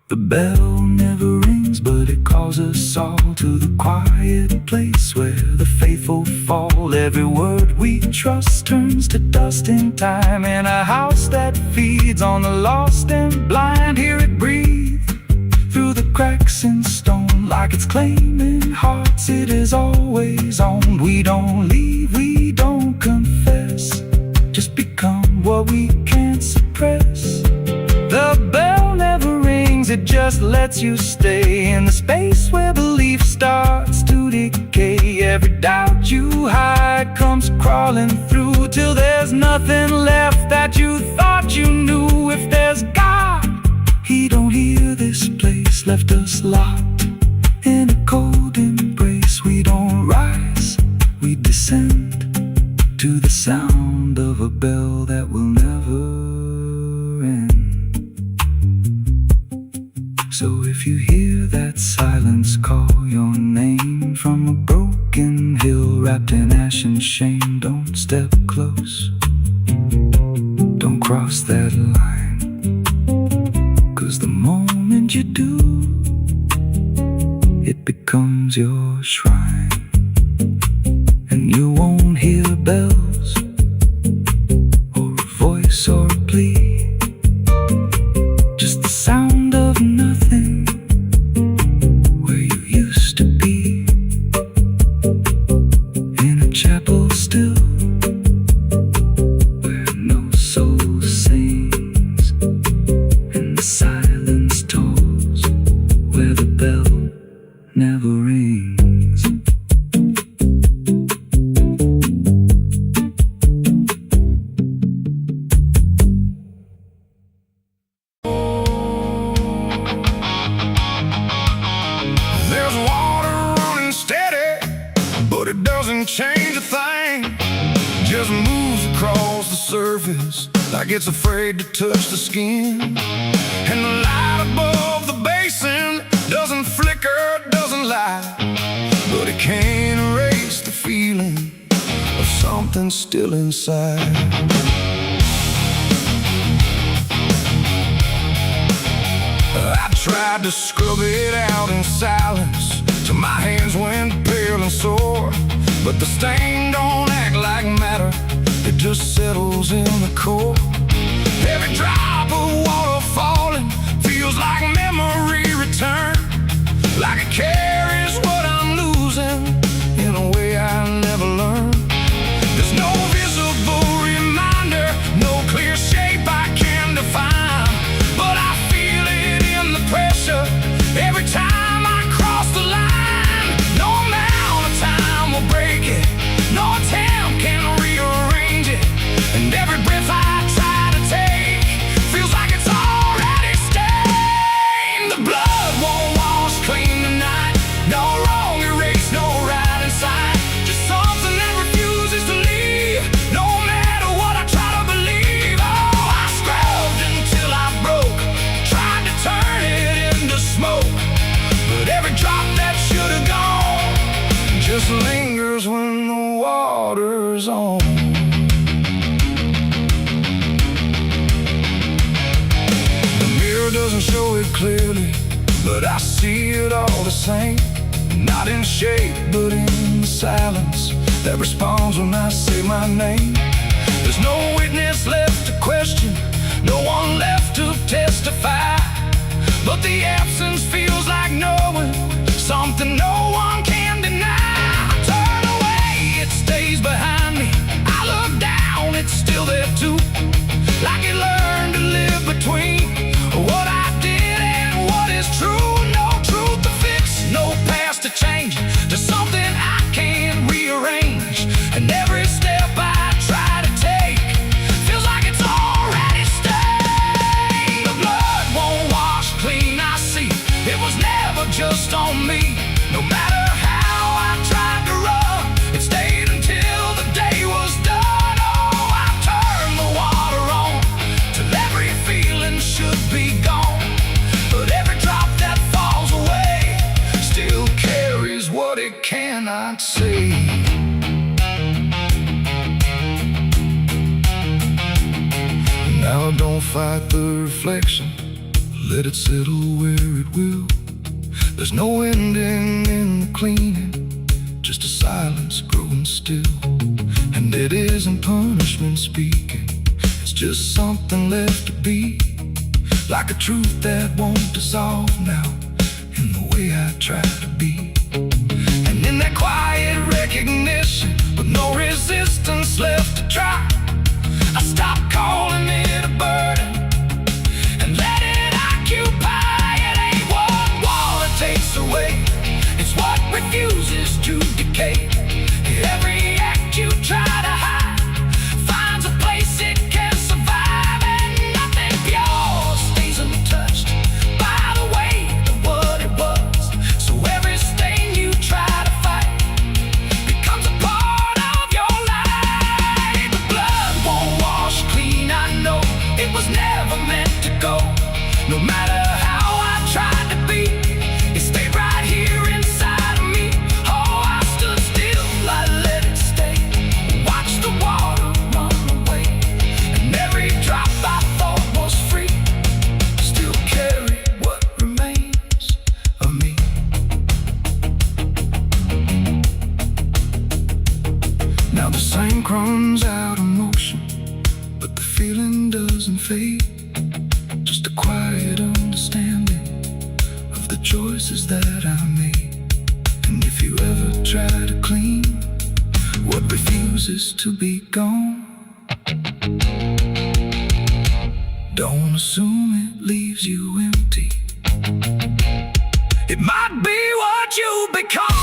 Speaker 1: The bell never rings, but it calls us all to the quiet place where the faithful fall. Every word we trust turns to dust in time, in a house that feeds on the lost and blind. Hear it breathe through the cracks in stone, like it's claiming hearts it is always on. We don't leave, we don't confess, just become what we can't suppress. The bell never rings, it just lets you stay in the space where belief starts to decay. Every doubt you hide comes crawling through, till there's nothing left that you thought you knew. If there's God, He don't hear this place, left us locked in a cold embrace. We don't rise, we descend to the sound of a bell that will never end. So if you hear that silence call your name from a broken hill wrapped in ash and shame, don't step close, don't cross that line, 'cause the moment you do, it becomes your shrine. And you won't hear bells or a voice or a plea, just the sound of nothing where you used to be, in a chapel still where no soul sings, and the silence tolls where the bell never rings.
Speaker 2: There's water running steady, but it doesn't change a thing. Just moves across the surface like it's afraid to touch the skin. And the light above the basin doesn't flicker, doesn't lie, but it can't erase the feeling of something still inside. I tried to scrub it out in silence till my hands went pale and sore, but the stain don't act like matter, it just settles in the core. Every drop of water falling feels like memory return, like it carries what I'm losing in a way I never learned. There's no visible reminder, no clear shape I can define, but I feel it in the pressure every time I cross the line. No amount of time will break it, no attempt can rearrange it, and every breath I try to take feels like it's already stained. The blood won't wash clean tonight, no wrong erased, no right inside, just something that refuses to leave, no matter what I try to believe. Oh, I scrubbed until I broke, tried to turn it into smoke, but every drop that should have gone just lingers when the water's on. The mirror doesn't show it clearly, but I see it all the same. Not in shape, but in the silence that responds when I say my name. There's no witness left to question, no one left to testify, but the absence feels like knowing something no one can deny. I turn away, it stays behind me. I look down, it's still there too. Like it learned to live between what I did and what is true. No truth to fix, no past to change, just something I can't rearrange. And every step I try to take feels like it's already stained. The blood won't wash clean, I see. It was never just on me. No matter how I tried to run, it stayed until the day was done. Oh, I turned the water on till every feeling should be gone. But every drop that falls away still carries what it cannot see. Now don't fight the reflection, let it settle where it will. There's no ending in the cleaning, just a silence growing still. And it isn't punishment speaking, it's just something left to be. Like a truth that won't dissolve now, in the way I try to be. And in that quiet recognition, with no resistance left to try, I stop calling it a burden and let it occupy. It ain't what water takes away, it's what refuses to decay. Every act you try to hide finds a place it can survive, and nothing pure stays untouched by the weight of what it was. So every stain you try to fight becomes a part of your life. The blood won't wash clean, I know. It was never meant to go. No matter how I tried to be, it stayed right here inside of me. Oh, I stood still, I let it stay. Watched the water run away, and every drop I thought was free still carried what remains of me. Now the same runs out of motion, but the feeling doesn't fade. Just a quiet understanding of the choices that I made. And if you ever try to clean what refuses to be gone, don't assume it leaves you empty. It might be what you become.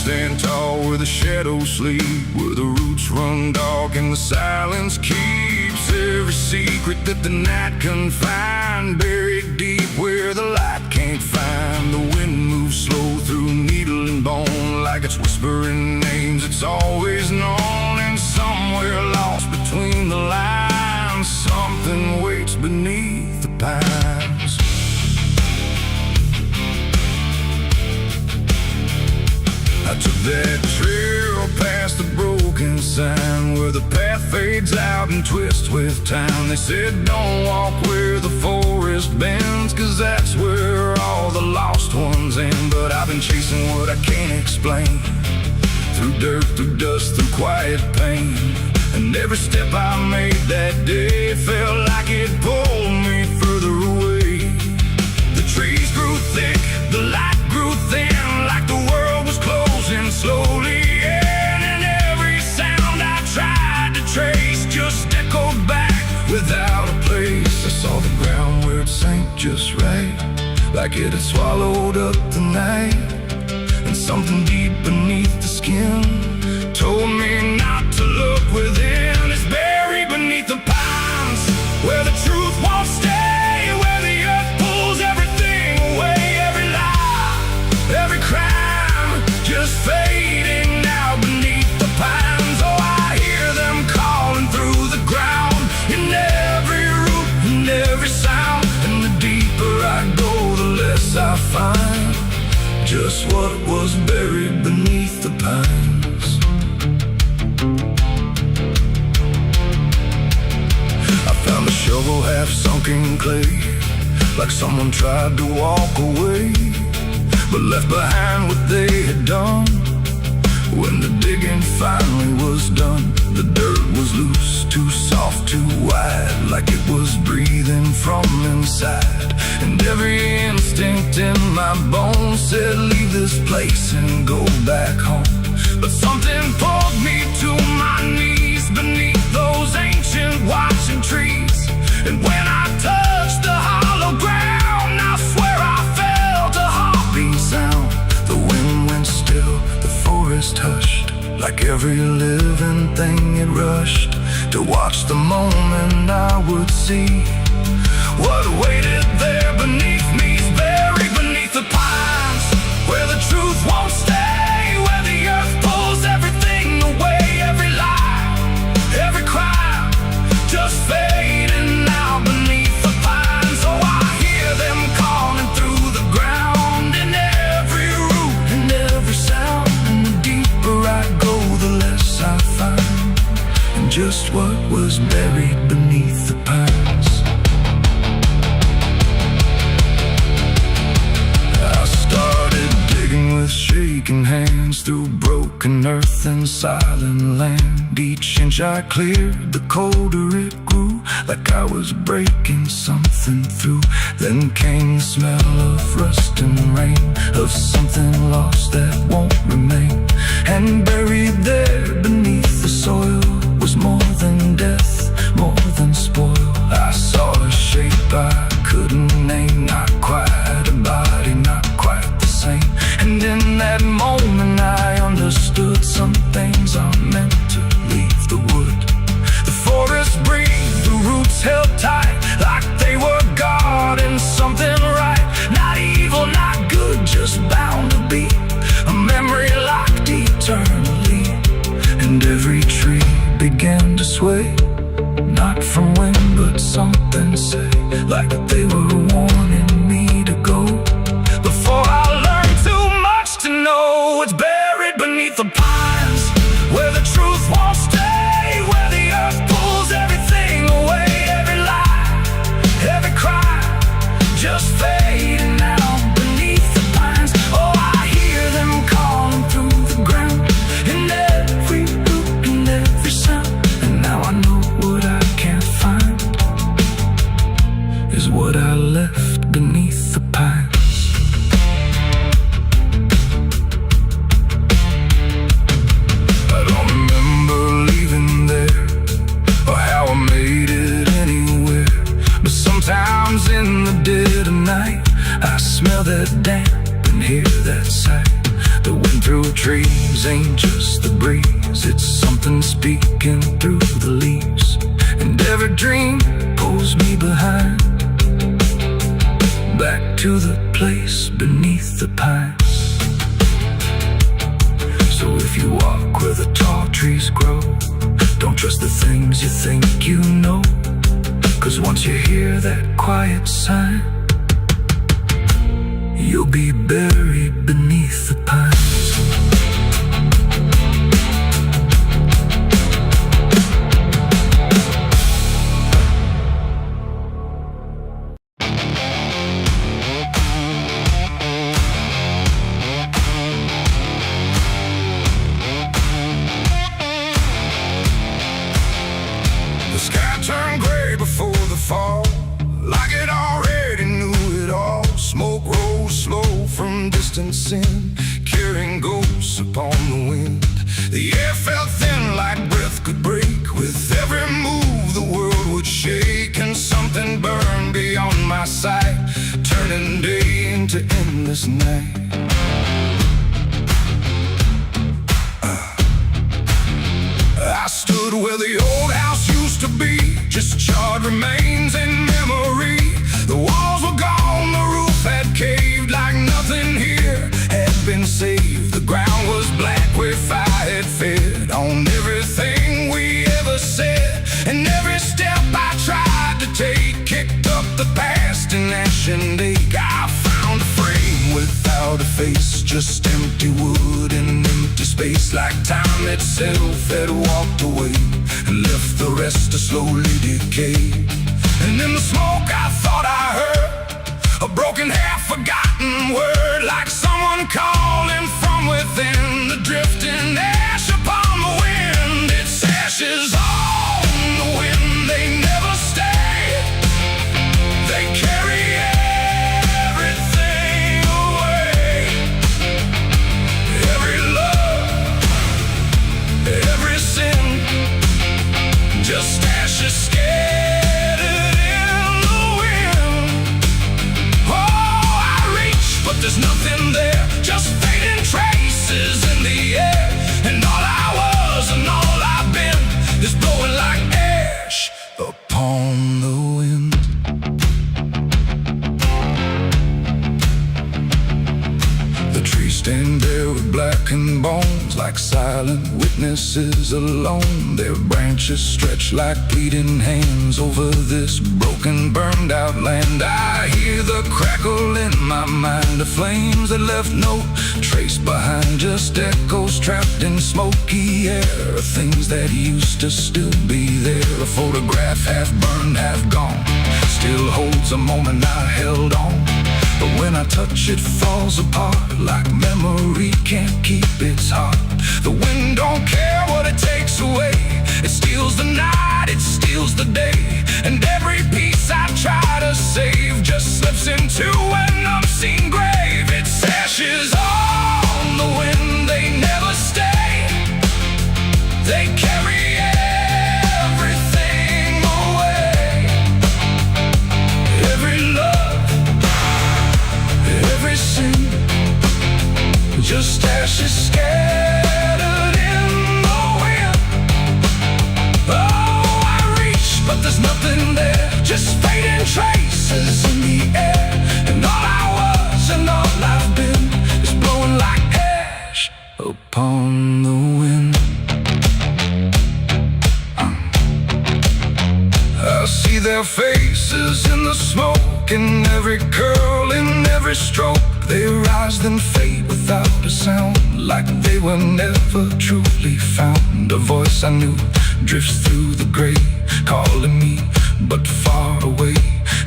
Speaker 2: Stand tall where the shadows sleep, where the roots run dark and the silence keeps every secret that the night can find. Buried deep where the light can't find. The wind moves slow through needle and bone, like it's whispering names it's always known. And somewhere lost between the lines, something waits beneath the pines. I took that trail past the broken sign, where the path fades out and twists with time. They said don't walk where the forest bends, 'cause that's where all the lost ones end. But I've been chasing what I can't explain, through dirt, through dust, through quiet pain. And every step I made that day felt like it pulled me further away. The trees grew thick, the light grew thin, like the world was closing slowly in. And every sound I tried to trace just echoed back without a place. I saw the ground where it sank just right, like it had swallowed up the night. And something deep beneath the skin told me not to look within. It's buried beneath the pines, where the truth won't stay, where the earth pulls everything away. Every lie, every crime, just fading now beneath the pines. Oh, I hear them calling through the ground, in every root, in every sound. And the deeper I go, the less I find just what was buried beneath the pines. shovel half sunk in clay, like someone tried to walk away, but left behind what they had done. When the digging finally was done, the dirt was loose, too soft, too wide, like it was breathing from inside. And every instinct in my bones said, leave this place and go back home. But something pulled me to my knees beneath those ancient watching trees. And when I touched the hollow ground, I swear I felt a heartbeat sound. The wind went still, the forest hushed, like every living thing it rushed to watch the moment I would see what waited there beneath me's buried beneath the pines, where the truth won't stay, where the earth pulls everything away, every lie, every crime just fading now beneath the pines. Oh, I hear them calling through the ground, in every root and every sound. And the deeper I go, the less I find, and just what was buried beneath the pines. With shaking hands through broken earth and silent land, each inch I cleared, the colder it grew, like I was breaking something through. Then came the smell of rust and rain, of something lost that won't remain. And buried there beneath the soil was more than death, more than spoil. I saw a shape I couldn't name, not quite a body, not quite the same. And in that moment I understood some things are meant to leave the wood. The forest breathed, the roots held tight, like they were guarding something right. Not evil, not good, just bound to be a memory locked eternally. And every tree began to sway, not from wind but something say, like they were warning me to go before I learned too much to know. It's buried beneath the pines, where the truth won't stay, where the earth pulls everything away, every lie, every crime just fading out beneath the pines. Oh, I hear them calling through the ground, in every root and every sound. And now I know what I can't find is what I left beneath the pines. Sometimes in the dead of night, I smell that damp and hear that sight. The wind through trees ain't just the breeze, it's something speaking through the leaves. And every dream pulls me behind, back to the place beneath the pines. So if you walk where the tall trees grow, don't trust the things you think you know. 'Cause once you hear that quiet sign, you'll be buried beneath the pines. The sky turned gray before the fall, like it already knew it all. Smoke rose slow from distance in, carrying ghosts upon the wind. The air felt thin like breath could break. With every move the world would shake, and something burned beyond my sight, turning day into endless night. I stood where the old house used to be, just charred remains in memory. The walls were gone, the roof had caved, like nothing here had been saved. The ground was black where fire had fed on everything we ever said. And every step I tried to take kicked up the past in ash and ache. I found a frame without a face, just empty wood and empty space, like time itself had walked away and left the rest to slowly decay. And And in the smoke I thought I heard a broken, half-forgotten word, like someone calling from within. The drifting ash upon the wind, it's ashes on the wind. They never stay, they carry everything away. Every love, every sin, just ashes scattered in the wind. Oh, I reach, but there's nothing there, just fading traces in the air. And all I was and all I've been is blowing like ash upon the wind. The trees stand there with blackened bones, like silent witnesses alone. Their branches stretch like pleading hands over this broken, burned out land. I hear the crackle in my mind of flames that left no trace behind, just echoes trapped in smoky air, things that used to still be there. A photograph half burned, half gone, still holds a moment I held on. But when I touch it, falls apart, like memory can't keep its heart. The wind don't care what it takes away, it steals the night, it steals the day. And every piece I try to save just slips into an unseen grave. It's ashes on the wind, they never stay, they carry everything away. Every love, every sin, just ashes scattered in the wind. Oh, I reach, but there's nothing there, just fading traces in the air. And all I was and all I've been is blowing like ash upon the wind. I see their faces in the smoke, in every curl, in every stroke. They rise then fade without a sound, like they were never truly found. A voice I knew drifts through the gray, calling me but far away.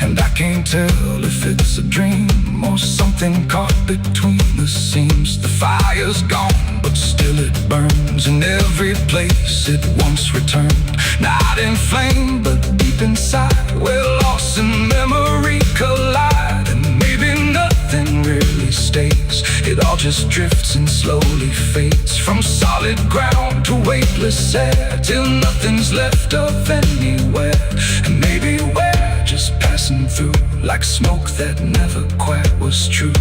Speaker 2: And I can't tell if it's a dream or something caught between the seams. The fire's gone, but still it burns in every place it once returned. Not in flame, but deep inside, where loss and memory collide. And maybe nothing really stays, it all just drifts and slowly fades, from solid ground to weightless air, till nothing's left of anywhere. And maybe we're just passing through, like smoke that never quite was true.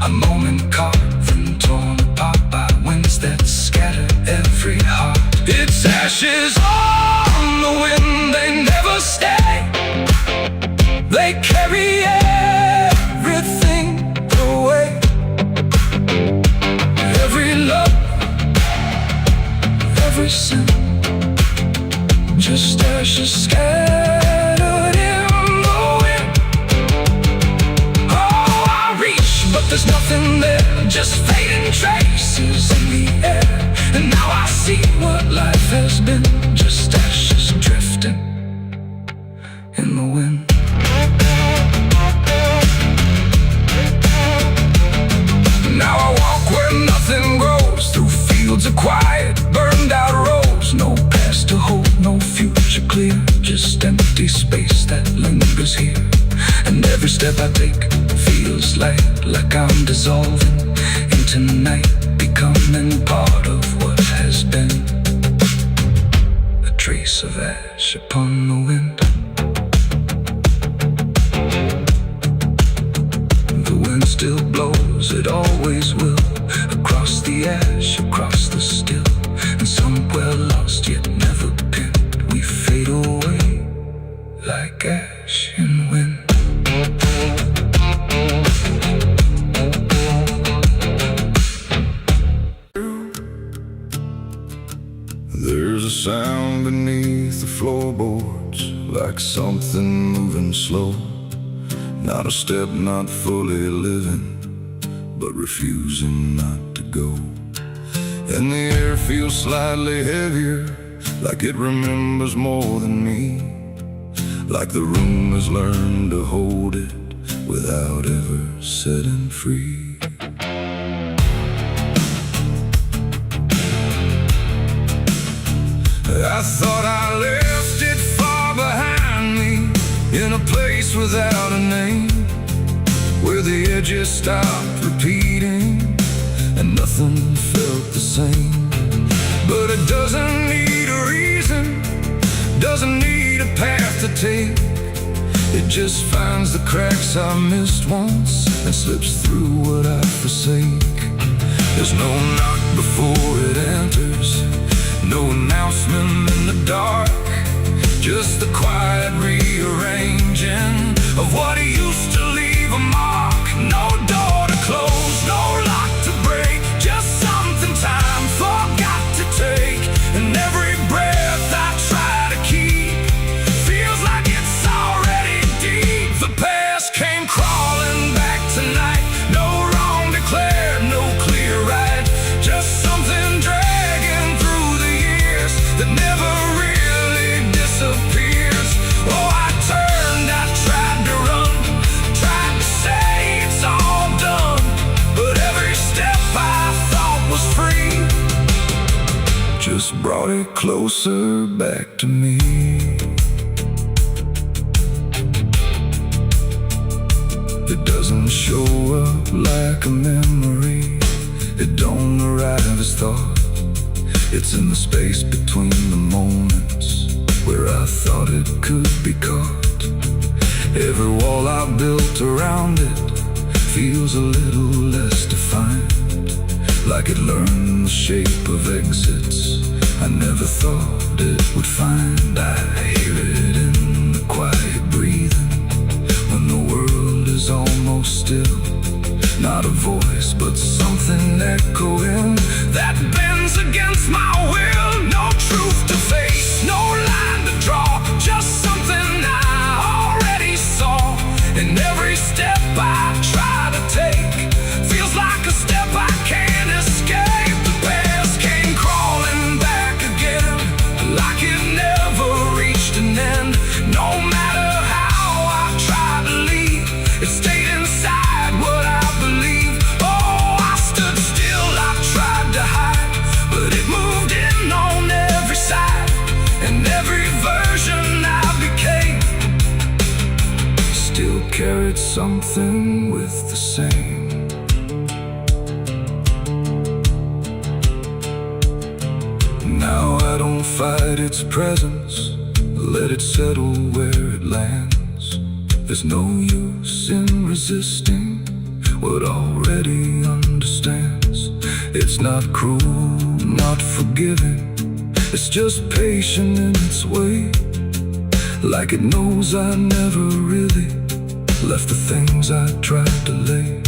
Speaker 2: A moment carved and torn apart by winds that scatter every heart. It's ashes on the wind, they never stay, they carry everything away. Every love, every sin, just ashes scattered in the wind. Oh, I reach, but there's nothing there, just fading traces in the air. And now I see what life has been, just ashes drifting in the wind. Now I walk where nothing grows, through fields of quiet, burned out roads. No past to hold, no future clear, just empty space that lingers here. And every step I take feels like I'm dissolving into night, becoming part of what has been. A trace of ash upon the wind. The wind still blows, it always will, across the ash, across the still. And somewhere lost yet never pinned, we fade away like ash in wind. There's a sound beneath the floorboards, like something moving slow. Not a step, not fully living, but refusing not to go. And the air feels slightly heavier, like it remembers more than me.
Speaker 1: like the room has learned to hold it without ever setting free. I thought I left it far behind me, in a place without a name, where the edges stopped repeating and nothing felt the same. But it doesn't need a reason, doesn't need a path to take. It just finds the cracks I missed once and slips through what I forsake. There's no knock before it enters, no announcement in the dark, just the quiet rearranging of what used to leave a mark. No door to close, no lock to break, just something time forgot to take. And every breath I try to keep feels like it's already deep. The past came crawling back tonight, no wrong declared, no clear right, just something dragging through the years that never really disappears. Oh, I turned, I tried to run, tried to say it's all done, but every step I thought was free just brought it closer back to me. It doesn't show up like a memory, it don't arrive as thought. It's in the space between the moments where I thought it could be caught. Every wall I built around it feels a little less defined, like it learned the shape of exits I never thought it would find. I hear it in the quiet breathing when the world is almost still. Not a voice, but something echoing that bends against my will. No truth to face, no line to draw, just something I already saw. And every step I try to take feels like a step I can't escape. The past came crawling back again, like it never reached an end. No matter how I tried to leave, it stayed inside what I believe. Oh, I stood still, I tried to hide, but it moved in on every side. And every version I became still carried something with the same. Now I don't fight its presence, let it settle where it lands. There's no use in resisting what already understands. It's not cruel, not forgiving, it's just patient in its way, like it knows I never really left the things I tried to lay.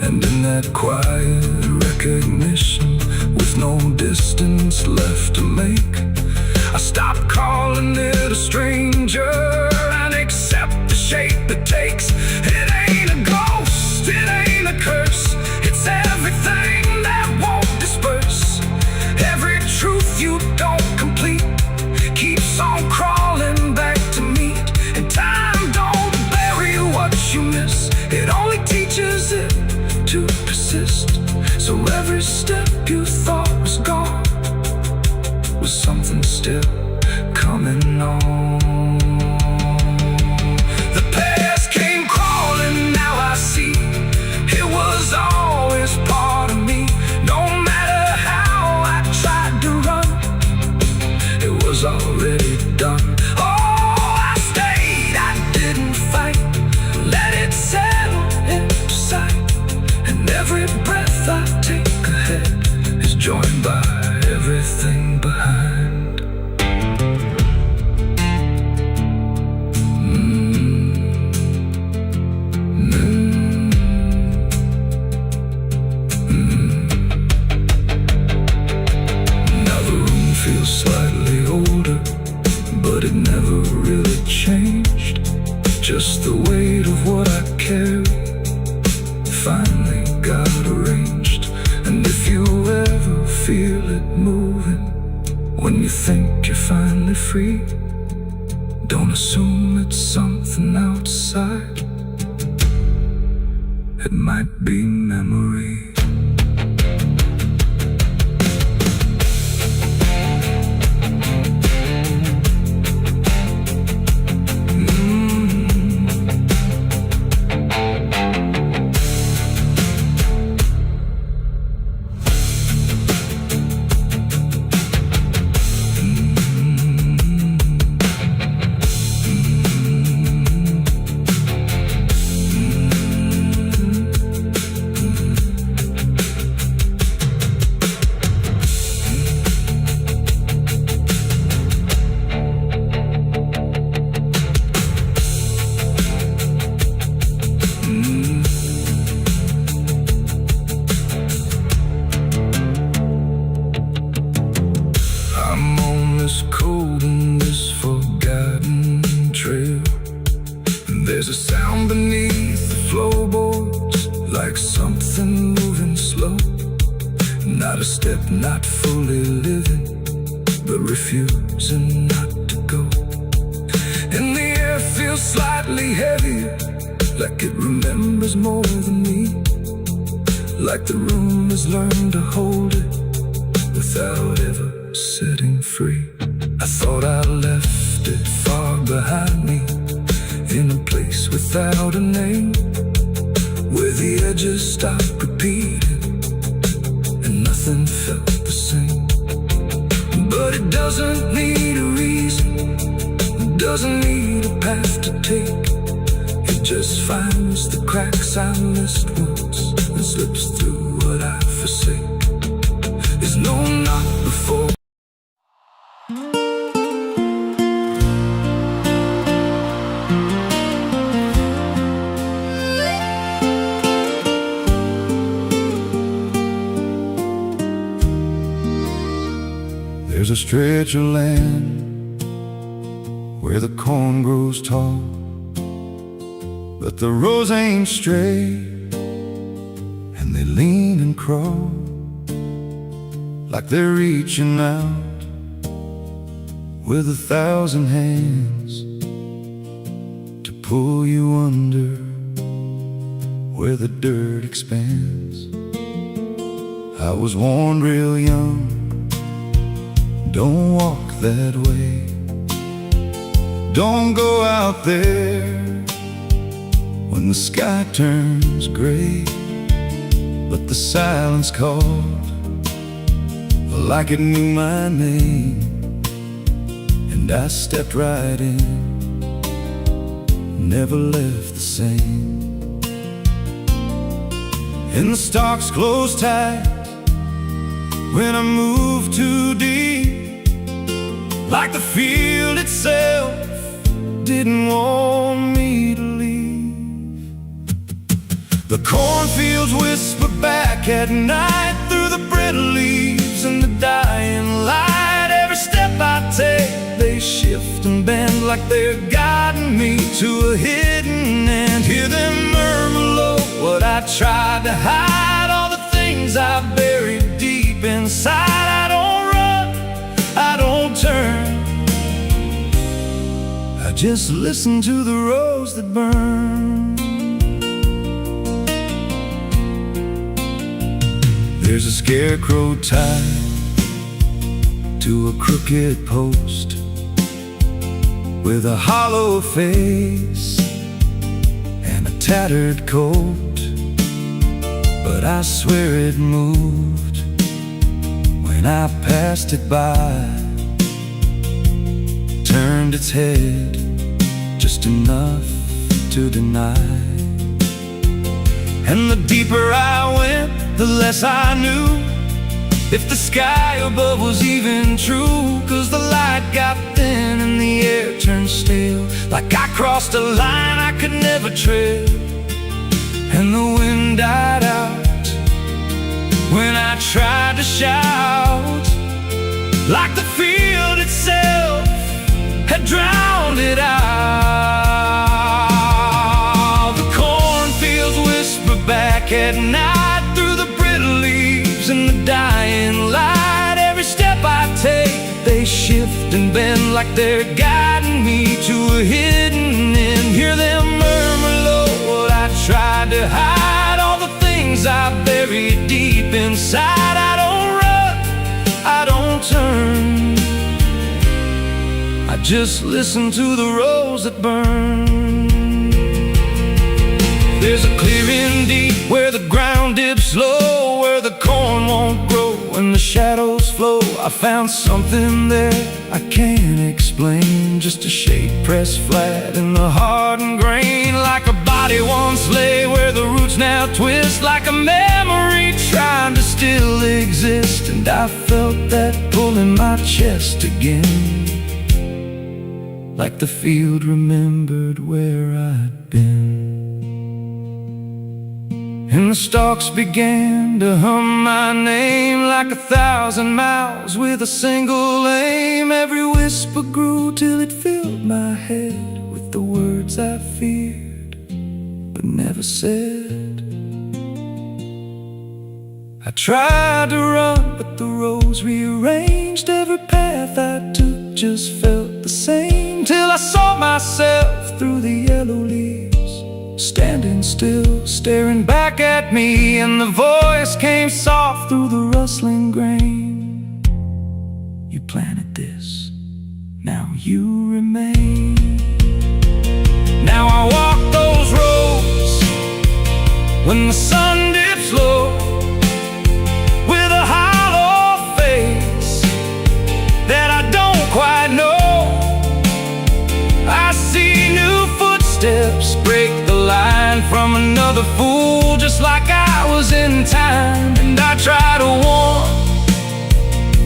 Speaker 1: And in that quiet recognition, with no distance left to make, I stop calling it a stranger and accept the shape it takes. It ain't a ghost, it ain't a curse, it's everything that won't disperse. Every truth you don't complete keeps on crawling back to meet. And time don't bury what you miss, it only teaches it to persist. So every step you thought was gone was something still coming on. The past came crawling, now I see it was always part of me. No matter how I tried to run, it was already done. Oh, I stayed, I didn't fight, let it settle into sight. And every breath I take ahead is joined by everything behind. Now the room feels slightly older, but it never really changed. Just the weight of what I carry finally got arranged. And if you ever feel it moving, when you think you're finally free, Don't assume it's something outside. It might be memory. Cold in this forgotten trail. There's a sound beneath the floorboards, like something moving slow. Not a step, not fully living, but refusing not to go. And the air feels slightly heavier, like it remembers more than me. Like the room has learned to hold it without ever setting free. I thought I left it far behind me, in a place without a name, where the edges stopped repeating and nothing felt the same. But it doesn't need a reason, it doesn't need a path to take. It just finds the cracks I missed once and slips through what I forsake. There's no knock before. There's a stretch of land where the corn grows tall, but the rows ain't straight, and they lean and crawl like they're reaching out with 1,000 hands to pull you under where the dirt expands. I was warned real young, don't walk that way, don't go out there when the sky turns gray. But the silence called like it knew my name, and I stepped right in, never left the same. And the stalks closed tight when I moved too deep, like the field itself didn't want me to leave. The cornfields whisper back at night through the brittle leaves and the dying light. Every step I take, they shift and bend like they're guiding me to a hidden end. Hear them murmur low what I tried to hide, all the things I buried deep inside. I don't run, I don't turn, I just listen to the rose that burn. There's a scarecrow tied to a crooked post with a hollow face and a tattered coat, but I swear it moved when I passed it by, turned its head just enough to deny. And the deeper I went, the less I knew if the sky above was even true. 'Cause the light got thin and the air turned stale, like I crossed a line I could never tread. And the wind died out when I tried to shout, like the field itself had drowned it out. The cornfields whisper back at night through the brittle leaves and the dying light. Every step I take, they shift and bend like they're guiding me
Speaker 2: to a hidden end. Hear them murmur low what I tried to hide, all the things I buried deep inside. I don't run, I don't turn, I just listen to the rose that burn. There's a clearing deep where the ground dips low, where the corn won't grow and the shadows flow. I found something there I can't explain, just a shape pressed flat in the hardened grain, like a body once lay where the roots now twist, like a memory trying to still exist. And I felt that pull in my chest again, like the field remembered where I'd been. And the stalks began to hum my name, like 1,000 miles with a single aim. Every whisper grew till it filled my head with the words I feared but never said. I tried to run, but the roads rearranged. Every path I took just felt the same, till I saw myself through the yellow leaves, standing still, staring back at me. And the voice came soft through the rustling grain: you planted this, now you remain. Now I walk those roads when the sun dips low, with a hollow face that I don't quite know. I see new footsteps break the line from another fool, just like I was in time. And I try to warn,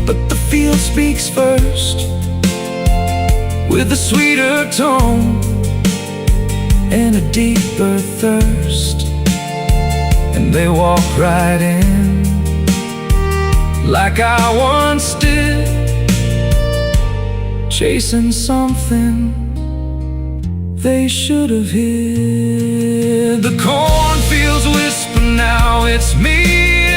Speaker 2: but the field speaks first, with a sweeter tone and a deeper thirst. And they walk right in, like I once did, chasing something they should have hid. The cornfields whisper now, it's me,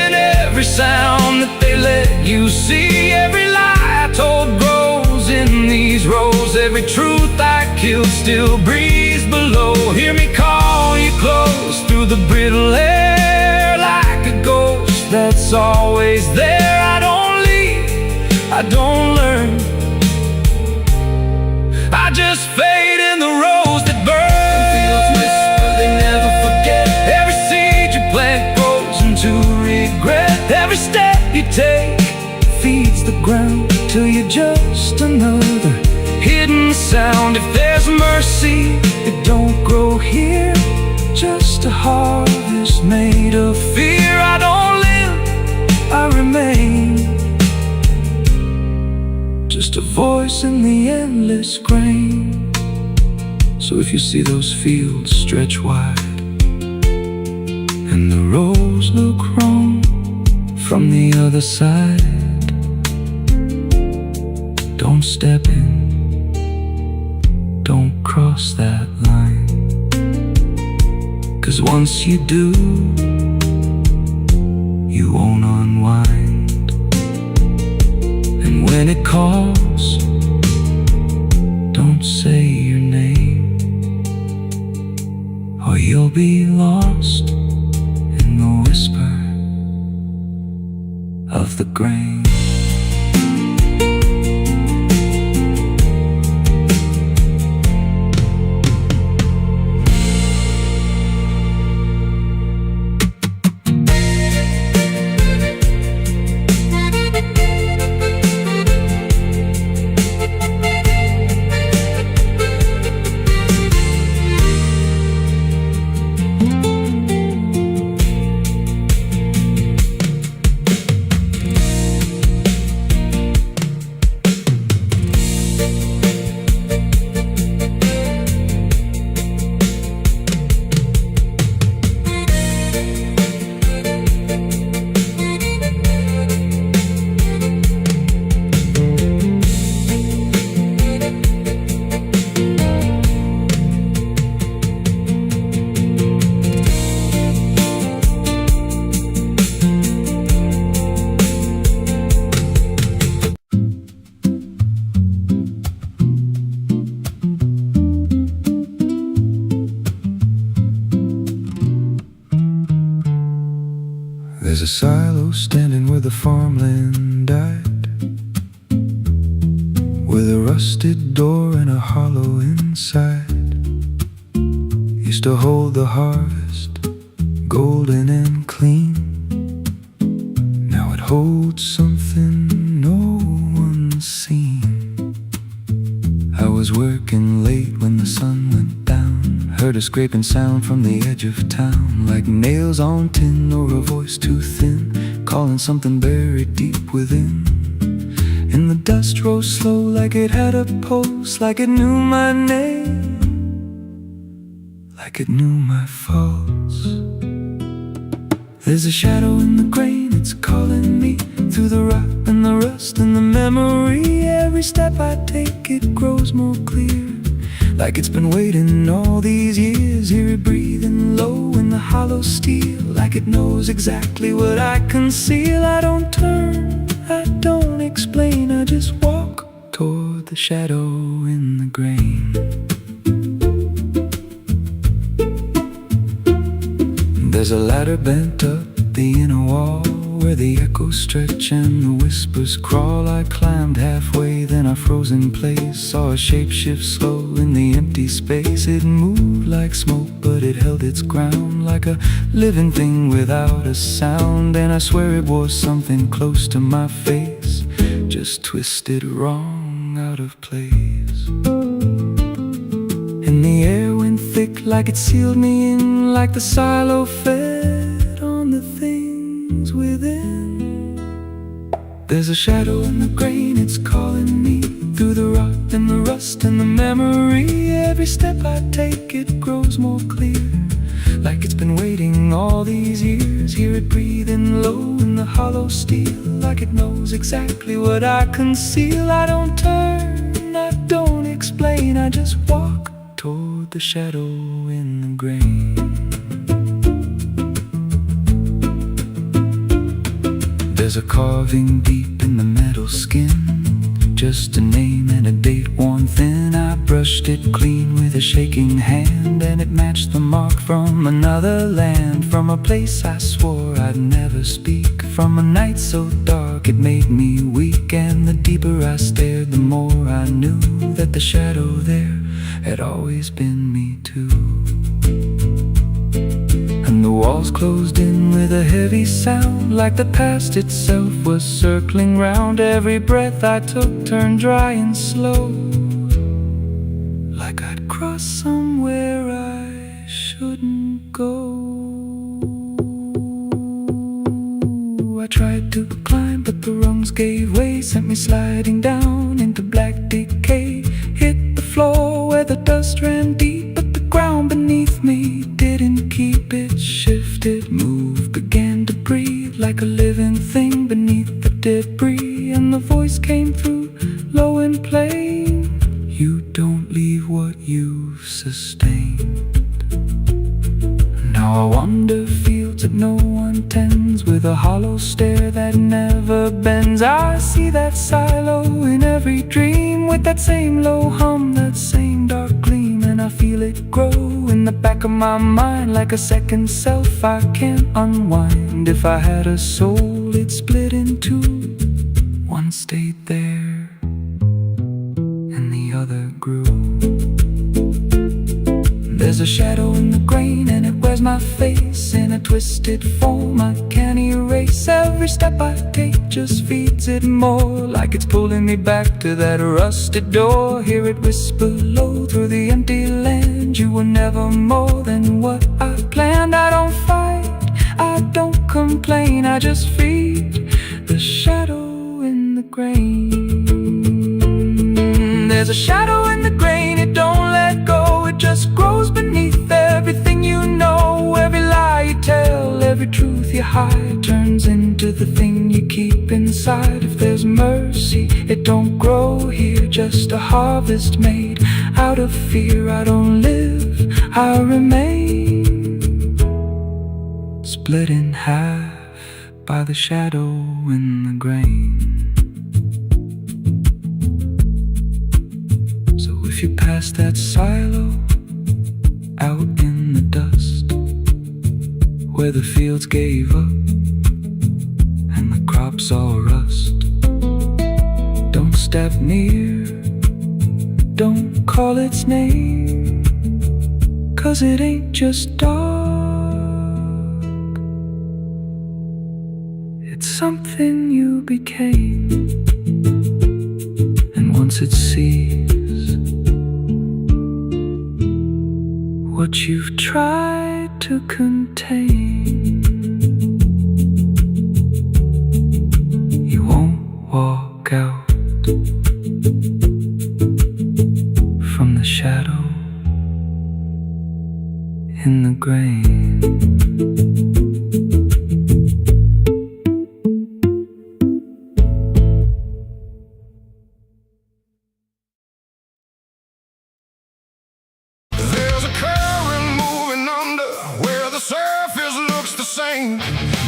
Speaker 2: and every sound that they let you see. Every lie I told grows in these rows, every truth I killed still breathes below. Hear me call you close through the brittle air, like a ghost that's always there. I don't leave, I don't learn, I just fade in the rose that burn. Fields whisper, they never forget. Every seed you plant grows into regret. Every step you take feeds the ground till you're just another hidden sound. If there's mercy, it don't grow here, just a harvest made of fear. I don't live, I remain, just a voice in the endless grain. So if you see those fields stretch wide, and the rows look wrong from the other side, don't step in, don't cross that line, 'cause once you do, you won't unwind. And when it calls, don't say your name, or you'll be lost in the whisper of the grain.
Speaker 1: There's a silo standing where the farmland died, with a rusted door and a hollow inside. Used to hold the harvest, golden and clean. Now it holds something no one's seen. I was working late when the sun went down, heard a scraping sound from the edge of town, like nails on tin or a voice too thin, calling something buried deep within. And the dust rose slow like it had a pulse, like it knew my name, like it knew my faults. There's a shadow in the grain, it's calling me through the rot and the rust and the memory. Every step I take, it grows more clear, like it's been waiting all these years. Hear it breathing low in the hollow steel, like it knows exactly what I conceal. I don't turn, I don't explain, I just walk toward the shadow in the grain. There's a ladder bent up the inner wall, where the echoes stretch and the whispers crawl. I climbed halfway, then I froze in place, saw a shape shift slow in the empty space. It moved like smoke, but it held its ground, like a living thing without a sound. And I swear it was something close to my face, just twisted wrong, out of place. And the air went thick, like it sealed me in, like the silo fed on the things within. There's a shadow in the grain, it's calling me through the rot and the rust and the memory. Every step I take, it grows more clear, like it's been waiting all these years. Hear it breathing low in the hollow steel, like it knows exactly what I conceal. I don't turn, I don't explain, I just walk toward the shadow in the grain. There's a carving deep in the metal skin, just a name and a date worn thin. I brushed it clean with a shaking hand, and it matched the mark from another land, from a place I swore I'd never speak, from a night so dark it made me weak. And the deeper I stared, the more I knew that the shadow there had always been me too. And the walls closed in with a heavy sound, like the past itself was circling round. Every breath I took turned dry and slow, like I'd crossed somewhere I shouldn't go. I tried to climb, but the rungs gave way, sent me sliding down into black decay. Hit the floor where the dust ran deep, but the ground beneath me didn't keep. It shifted, moved, began to breathe, like a living thing beneath the debris. And the voice came through, low and plain: you don't leave what you've sustained. Now I wander fields that no one tends, with a hollow stare that never bends. I see that silo in every dream, with that same low hum, that same dark gleam. And I feel it grow in the back of my mind, like a second self I can't unwind. If I had a soul, it'd split in two. One stayed there, and the other grew. There's a shadow in the grain, and it wears my face in a twisted form I can't erase. Every step I take just feeds it more, like it's pulling me back to that rusted door. Hear it whisper low through the empty land: you were never more than what I planned. I don't fight, I don't complain, I just feed the shadow in the grain. There's a shadow in the grain, it don't let go, it just grows beneath everything you know. Every lie you tell, every truth you hide, turns into the thing you keep inside. If there's mercy, it don't grow here, just a harvest made out of fear. I don't live, I remain, split in half by the shadow in the grain. If you pass that silo out in the dust, where the fields gave up drops all rust. Don't step near, don't call its name, 'cause it ain't just dark, it's something you became. And once it sees what you've tried to contain, you won't walk out from the shadow in the grain.
Speaker 2: There's a current moving under where the surface looks the same.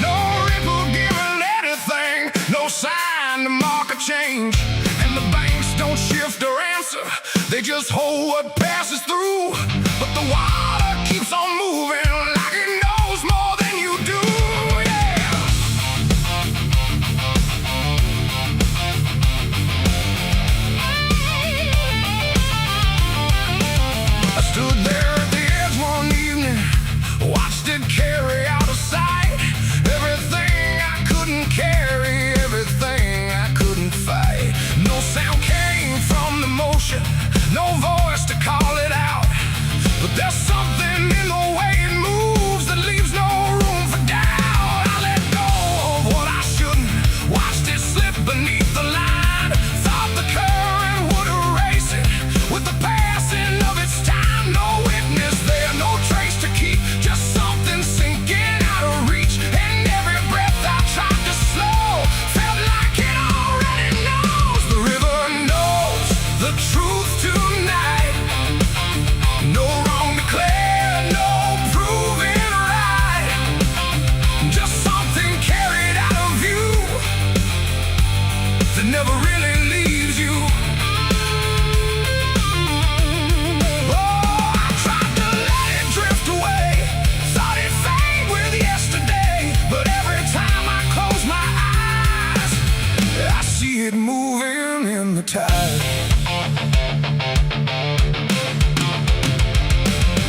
Speaker 2: No ripple giving anything, no sign to mark a change. And the banks don't shift or answer, they just hold what passes through. But the water keeps on moving like it knows more than you do, yeah. I stood there at the edge one evening, watched it carry out of sight. Everything I couldn't carry, everything I couldn't fight. No sound came from the motion, no voice to call it out. But there's something in the way it moves that leaves no room for doubt. I let go of what I shouldn't, watched it slip beneath the line. Thought the current would erase it with the passing of its time. No witness there, no trace to keep, just something sinking out of reach. And every breath I tried to slow felt like it already knows. The river knows the truth tonight. No wrong declared, no proven right. Just something carried out of view that never really leaves you. Oh, I tried to let it drift away, thought it'd fade with yesterday. But every time I close my eyes, I see it moving in the tide.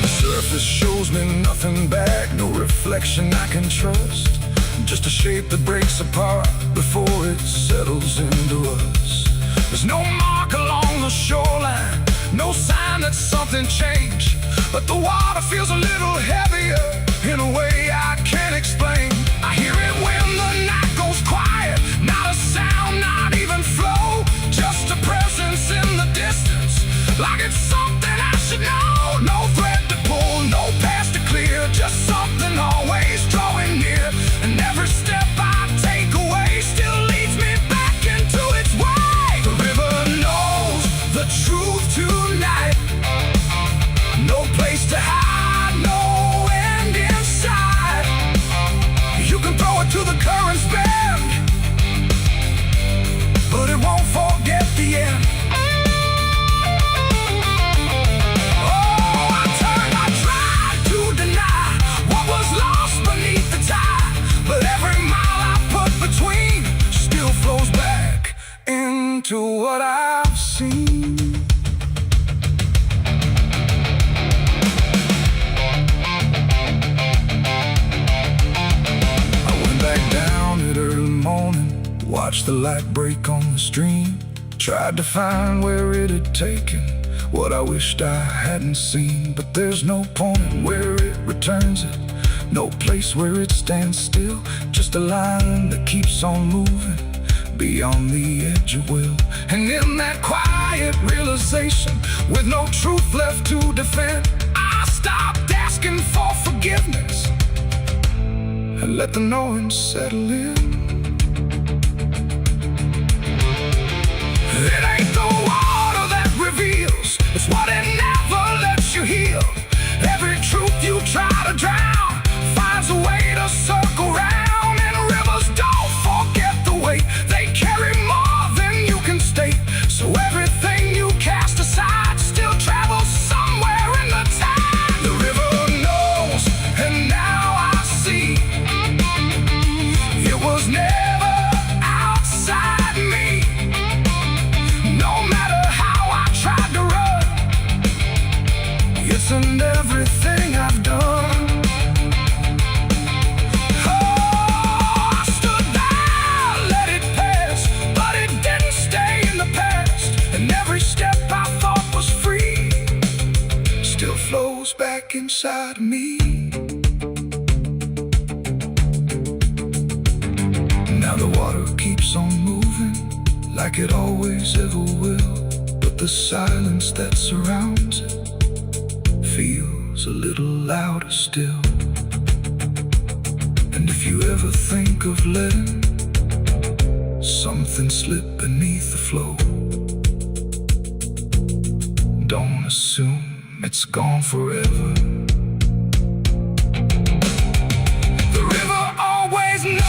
Speaker 2: The surface shows me nothing back, no reflection I can trust. Just a shape that breaks apart before it settles into us. There's no mark along the shoreline, no sign that something changed. But the water feels a little heavier in a way I can't explain. I hear it when the night goes quiet, not a sound, not even flow, just a presence in the distance, like it's something I should know. No thread to pull, no path to clear, just something always drawing near. And every step I take away still leads me back into its way. The river knows the truth tonight. No place to hide, no end in sight. You can throw it to the current's bend, but it won't forget the end. Oh, I tried to deny what was lost beneath the tide. But every mile I put between still flows back into what I've seen. I went back down at early morning, watched the light break on the stream. Tried to find where it had taken what I wished I hadn't seen. But there's no point in where it returns it, no place where it stands still. Just a line that keeps on moving beyond the edge of will. And in that quiet realization, with no truth left to defend, I stopped asking for forgiveness and let the knowing settle in. It ain't the water that reveals, it's what it never lets you heal. Every truth you try to drown finds a way to circle round. And rivers don't forget the weight, they carry more than you can state. So everything you cast aside still travels somewhere in the tide. The river knows, and now I see it was never
Speaker 1: outside me. Now the water keeps on moving like it always ever will, but the silence that surrounds it feels a little louder still. And if you ever think of letting something slip beneath the flow, don't assume it's gone forever. The river always knows.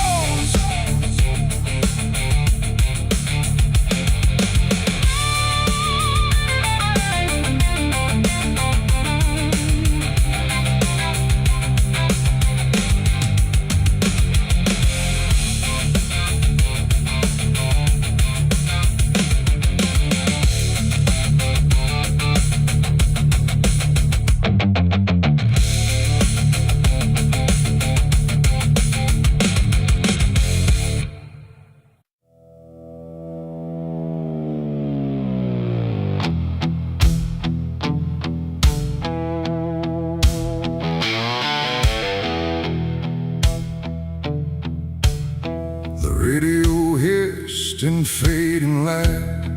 Speaker 1: The radio hissed in fading light,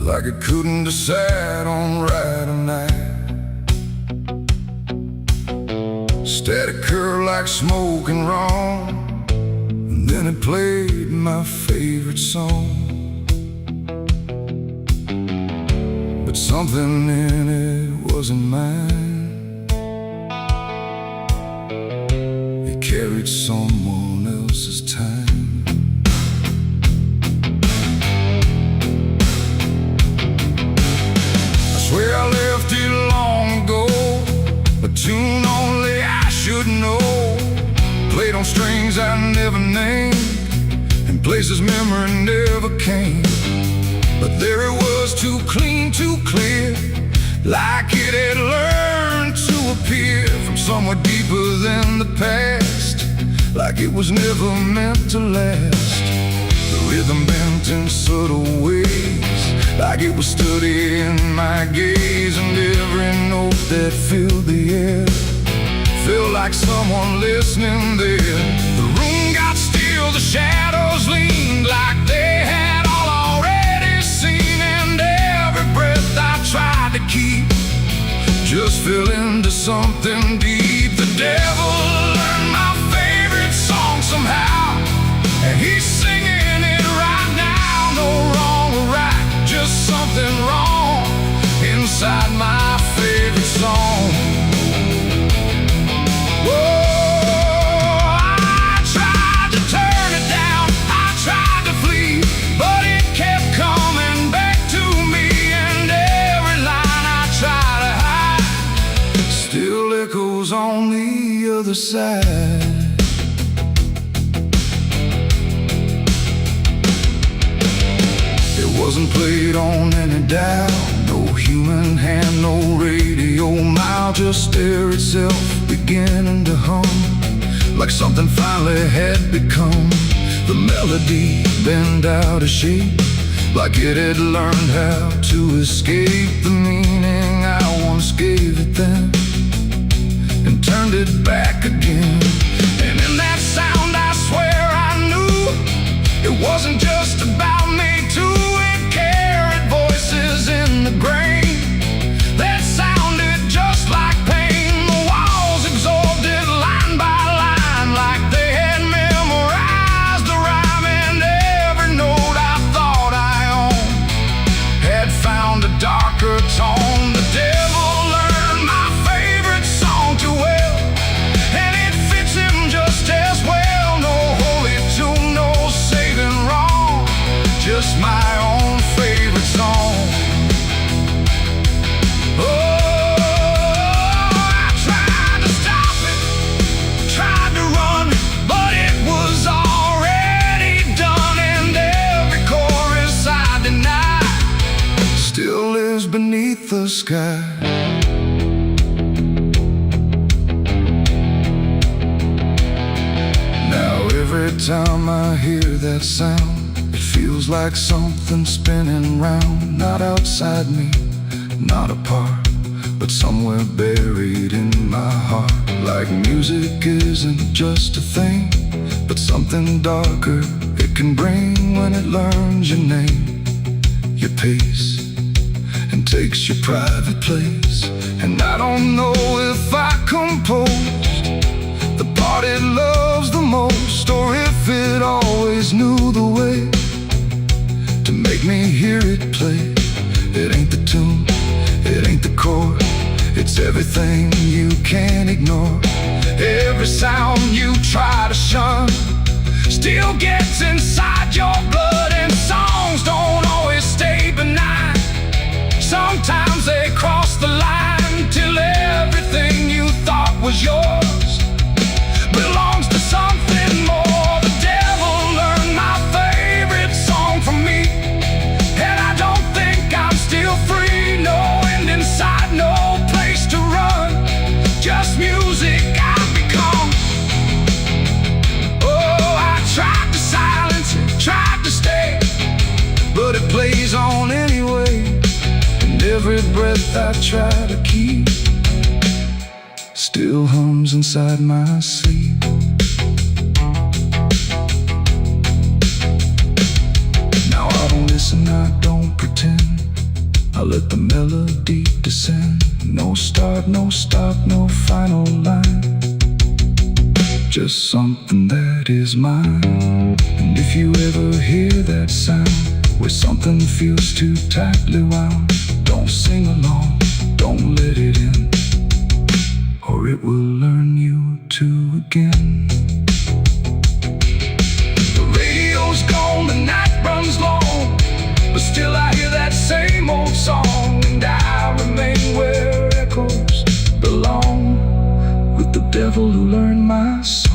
Speaker 1: like it couldn't decide on right or night. Static curved like smoke and wrong, and then it played my favorite song. But something in it wasn't mine. Carried someone else's time. I swear I left it long ago, a tune only I should know, played on strings I never named, in places memory never came. But there it was, too clean, too clear, like it had learned to appear from somewhere deeper than the past, like it was never meant to last. The rhythm bent in subtle ways, like it was studying my gaze, and every note that filled the air felt like someone listening there. The room got still, the shadows leaned like they had all already seen, and every breath I tried to keep just fell into something deep. The devil learned my favorite song somehow, and he's singing it right now. No wrong or right, just something wrong inside my favorite song. Whoa, I tried to turn it down, I tried to flee, but it kept coming back to me, and every line I try to hide still echoes on the other side. It wasn't played on any dial, no human hand, no radio mile, just air itself beginning to hum, like something finally had become. The melody bent out of shape, like it had learned how to escape the meaning I once gave it then, and turned it back again. And in that sound I swear I knew it wasn't just about me too. It carried voices in the grain that sounded just like pain. The walls absorbed it line by line, like they had memorized the rhyme, and every note I thought I owned had found a darker tone. The devil learned my favorite song too well, and it fits him just as well. No holy tune, no saving wrong, just my own favorite song. Oh, I tried to stop it, tried to run, but it was already done, and every chorus I denied still lives beneath the sky. Now every time I hear that sound, it feels like something spinning round, not outside me, not apart, but somewhere buried in my heart. Like music isn't just a thing, but something darker it can bring when it learns your name, your pace, and takes your private place. And I don't know if I composed the part it loves the most, or if it always knew the way to make me hear it play. It ain't the tune, it ain't the chord, it's everything you can't ignore. Every sound you try to shun still gets inside your blood. And songs don't always stay benign, sometimes they cross the line, till everything you thought was yours belongs to something more. The devil learned my favorite song from me, and I don't think I'm still free. No end inside, no place to run, just music I've become. Oh, I tried to silence it, tried to stay, but it plays on anyway. And every breath I try to keep still hums inside my sleep. Now I don't listen, I don't pretend, I let the melody descend. No start, no stop, no final line, just something that is mine. And if you ever hear that sound, where something feels too tightly wound, don't sing along, don't let it in, or it will learn you to again. The radio's gone, the night runs long, but still I hear that same old song. And I remain where echoes belong, with the devil who learned my song.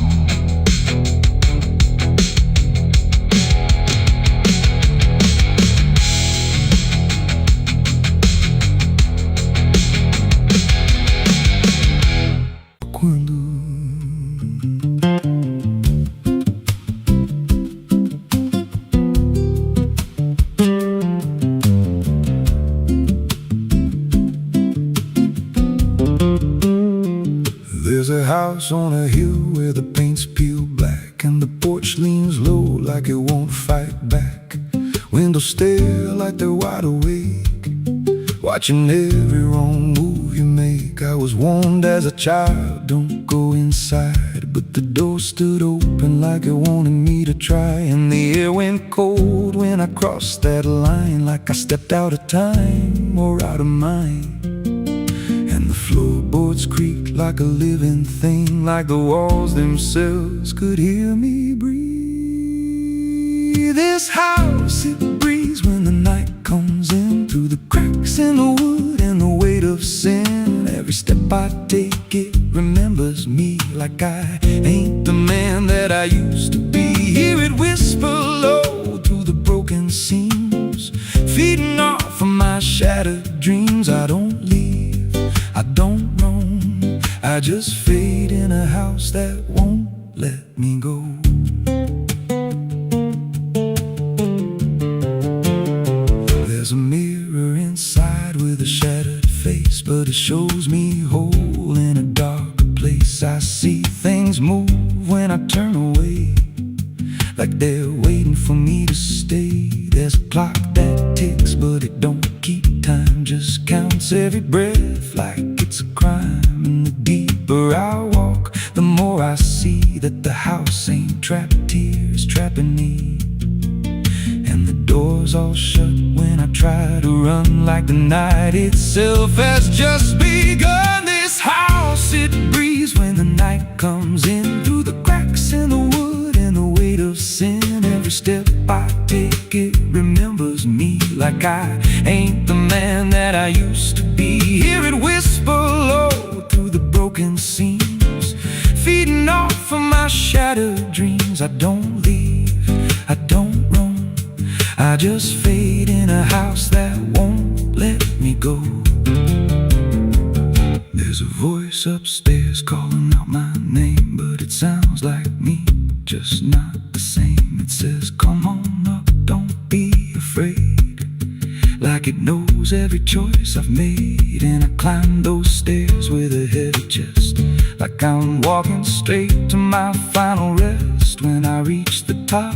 Speaker 2: There's a house on a hill where the paint's peeled black, and the porch leans low like it won't fight back. Windows stare like they're wide awake, watching every wrong move you make. I was warned as a child, don't go inside, but the door stood open like it wanted me to try. And the air went cold when I crossed that line, like I stepped out of time or out of mind. And the floorboards creaked like a living thing, like the walls themselves could hear me breathe. This house, it breathes when the night comes in, through the cracks in the wood and the weight of sin. Every step I take, it remembers me, like I ain't the man that I used to be. Hear it whisper low through the broken seams, feeding off of my shattered dreams. I don't leave, I don't roam, I just fade in a house that won't let me go. There's a mirror inside with a shattered face, but it shows me whole in a darker place. I see things move when I turn away, like they're waiting for me to stay. There's a clock that ticks, but it don't keep time, just counts every breath like it's a crime. And the deeper I walk, the more I see that the house ain't trapped here, it's trapping me. And the doors all shut when I try to run, like the night itself has just begun. This house, it breathes when the night comes in, through the cracks in the wood and the weight of sin. Every step I take, it remembers me, like I ain't the man that I used to be. Hear it whisper low through the broken seams, feeding off of my shattered dreams. I don't leave, I don't roam, I just fade in a house that won't let me go. There's a voice upstairs calling out my name, but it sounds like me, just not the same. It says, come on up, don't be afraid, like
Speaker 1: like it knows every choice I've made. And I climb those stairs with a heavy chest, like I'm walking straight to my final rest. When I reach the top,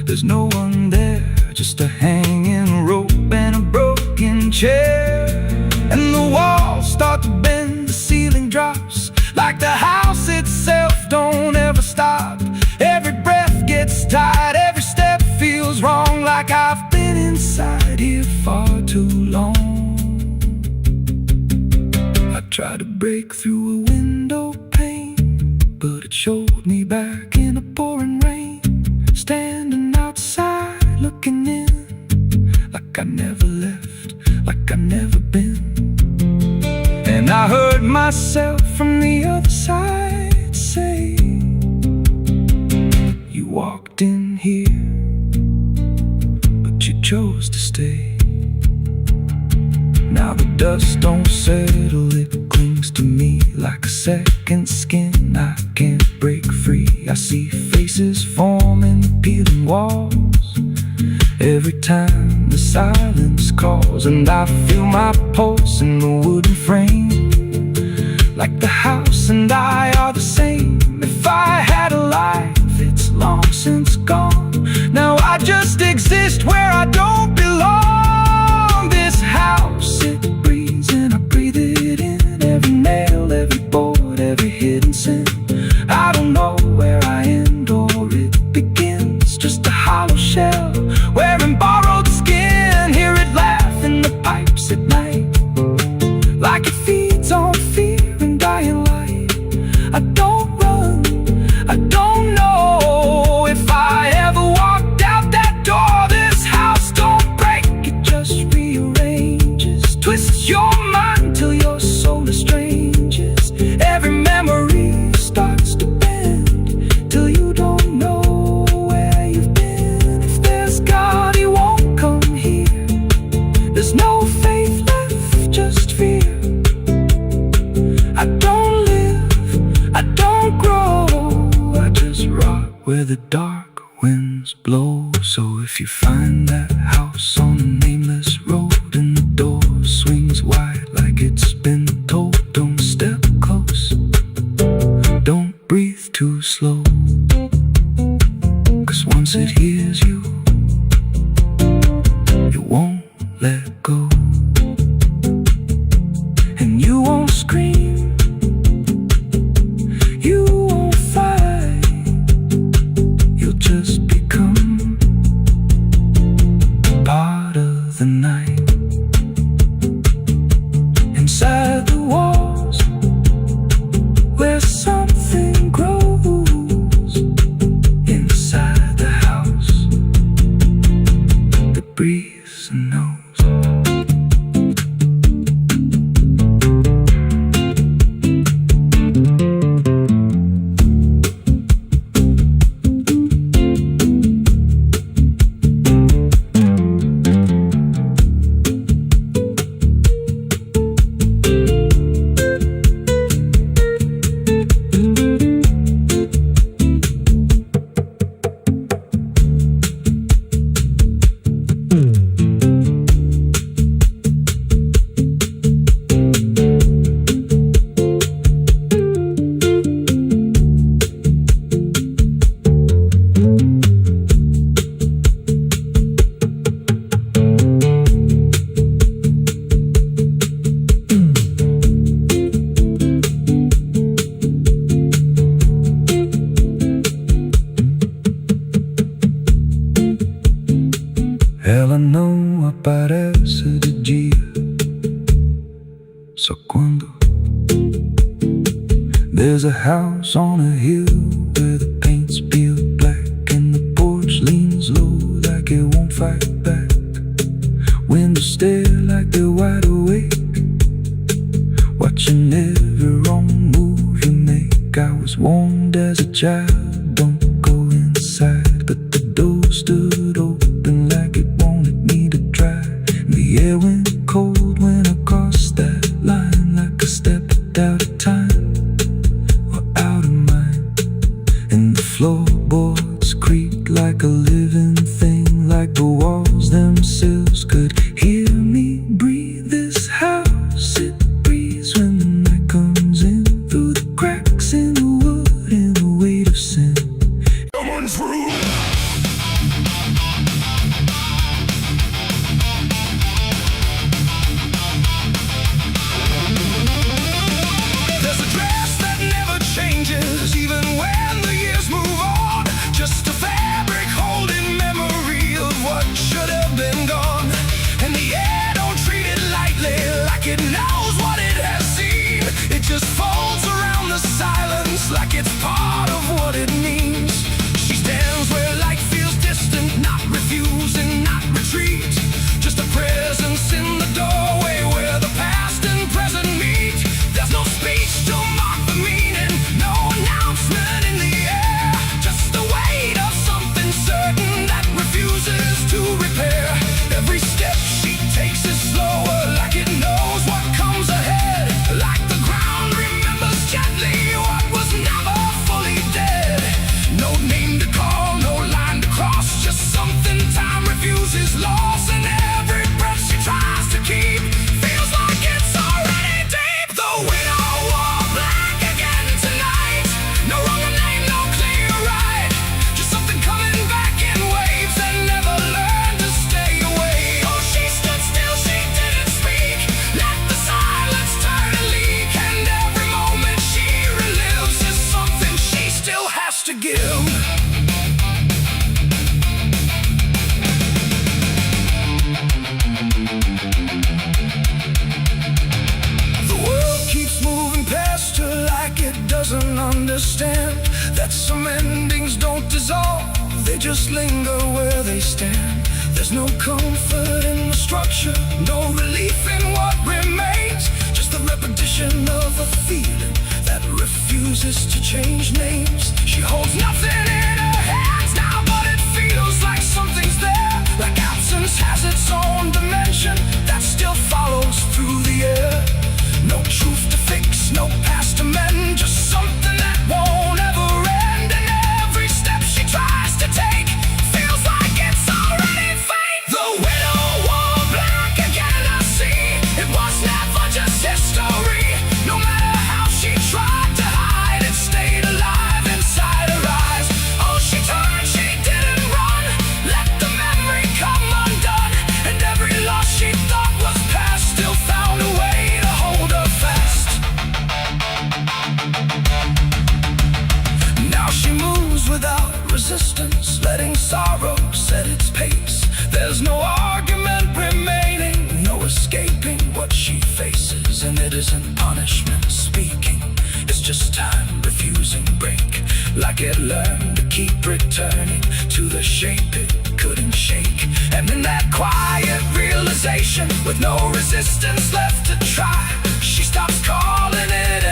Speaker 1: there's no one there, just a hanging rope and a broken chair. And the walls start to bend, the ceiling drops, like the house itself don't ever stop. Every breath gets tight, every step feels wrong, like I've been inside here far too long. I tried to break through a window pane, but it showed me back in the pouring rain. Standing outside looking in, like I never left, like I never been. And I heard myself from the other side say, you walked in here, but you chose to stay. Now the dust don't settle, it clings to me like a second skin. I can't break free. I see faces forming, peeling walls every time the silence calls. And I feel my pulse in the wooden frame, like the house and I are the same. If I had a life, it's long since gone. Now I just exist where I don't belong. This house, it breathes and I breathe it in. Every nail, every board, every hidden sin. I don't know where I end or it begins, just a hollow shell wearing borrowed skin. Hear it laugh in the pipes at night, like it feeds on fear and dying light. I don't run, I don't know if I ever walked out that door. This house don't break, it just rearranges, twists your mind till your soul estranges. Every memory starts to bend till you don't know where you've been. If there's God, he won't come here. There's no faith left, just fear. I don't live, I don't grow, I just rot where the dark winds blow. So if you find that house on a nameless road and the door swings wide like it's been told, don't step close, don't breathe too slow, 'cause once it hears you, it won't let go. And you won't scream, you won't fight, you'll just become part of the night. Inside the walls, where something grows. Inside the house that breathes and knows. Ela não aparece de dia, só quando. There's a house on a hill where the paint's peeled black and the porch leans low like it won't fight back. Windows stare like they're wide awake, watching every wrong move you make. I was warned as a child, don't go inside, but the door stood open like it wanted me to try. The air went cold when I crossed that line, like I stepped out of time or out of mind. And the floorboards creaked like a living thing, like the walls themselves could hear me
Speaker 2: man's room. There's a dress that never changes, even when the years move on. Just a fabric holding memory of what should have been gone. And the air don't treat it lightly, like it knows what it has seen. It just folds around the silence, like it's part of what it means. She stands where light feels distant, not refusing, not retreat. Just a presence in the doorway where the past and present meet. There's no speech to mark the meaning, no announcement in the air. Just the weight of something certain that refuses to repair. Every step she takes is slower, like it knows what comes ahead. Like the ground remembers gently what was never fully dead. No name to call, no line to cross, just something time refuses loss. And every breath she tries to keep feels like it's already deep. The widow wore black again tonight. No wrong name, no clear right. Just something coming back in waves and never learned to stay away. Oh, she stood still, she didn't speak. Let the silence turn and leak. And every moment she relives is something she still has to give. The world keeps moving past her like it doesn't understand that some endings don't dissolve, they just linger where they stand. There's no comfort in the structure, no relief in what remains. Just the repetition of a feeling that refuses to change names. She holds nothing in her hands now, but it feels like something's there. Like absence has its own dimension that still follows through the air. No truth to fix, no past to mend, just something that won't ever end. And every step she tries to take feels like it's already fate. The widow wore black again, I see. It was never just history. No matter how she tried to hide, it stayed alive inside her eyes. Oh, she turned, she didn't run. Let the memory come undone. And every loss she thought was past still found a way to hold her fast. Now she moves without resistance, letting sorrow set its pace. There's no argument remaining, no escaping what she faces. And it isn't punishment speaking, it's just time refusing break. Like it learned to keep returning to the shape it couldn't shake. And in that quiet realization, with no resistance left to try, she stops calling it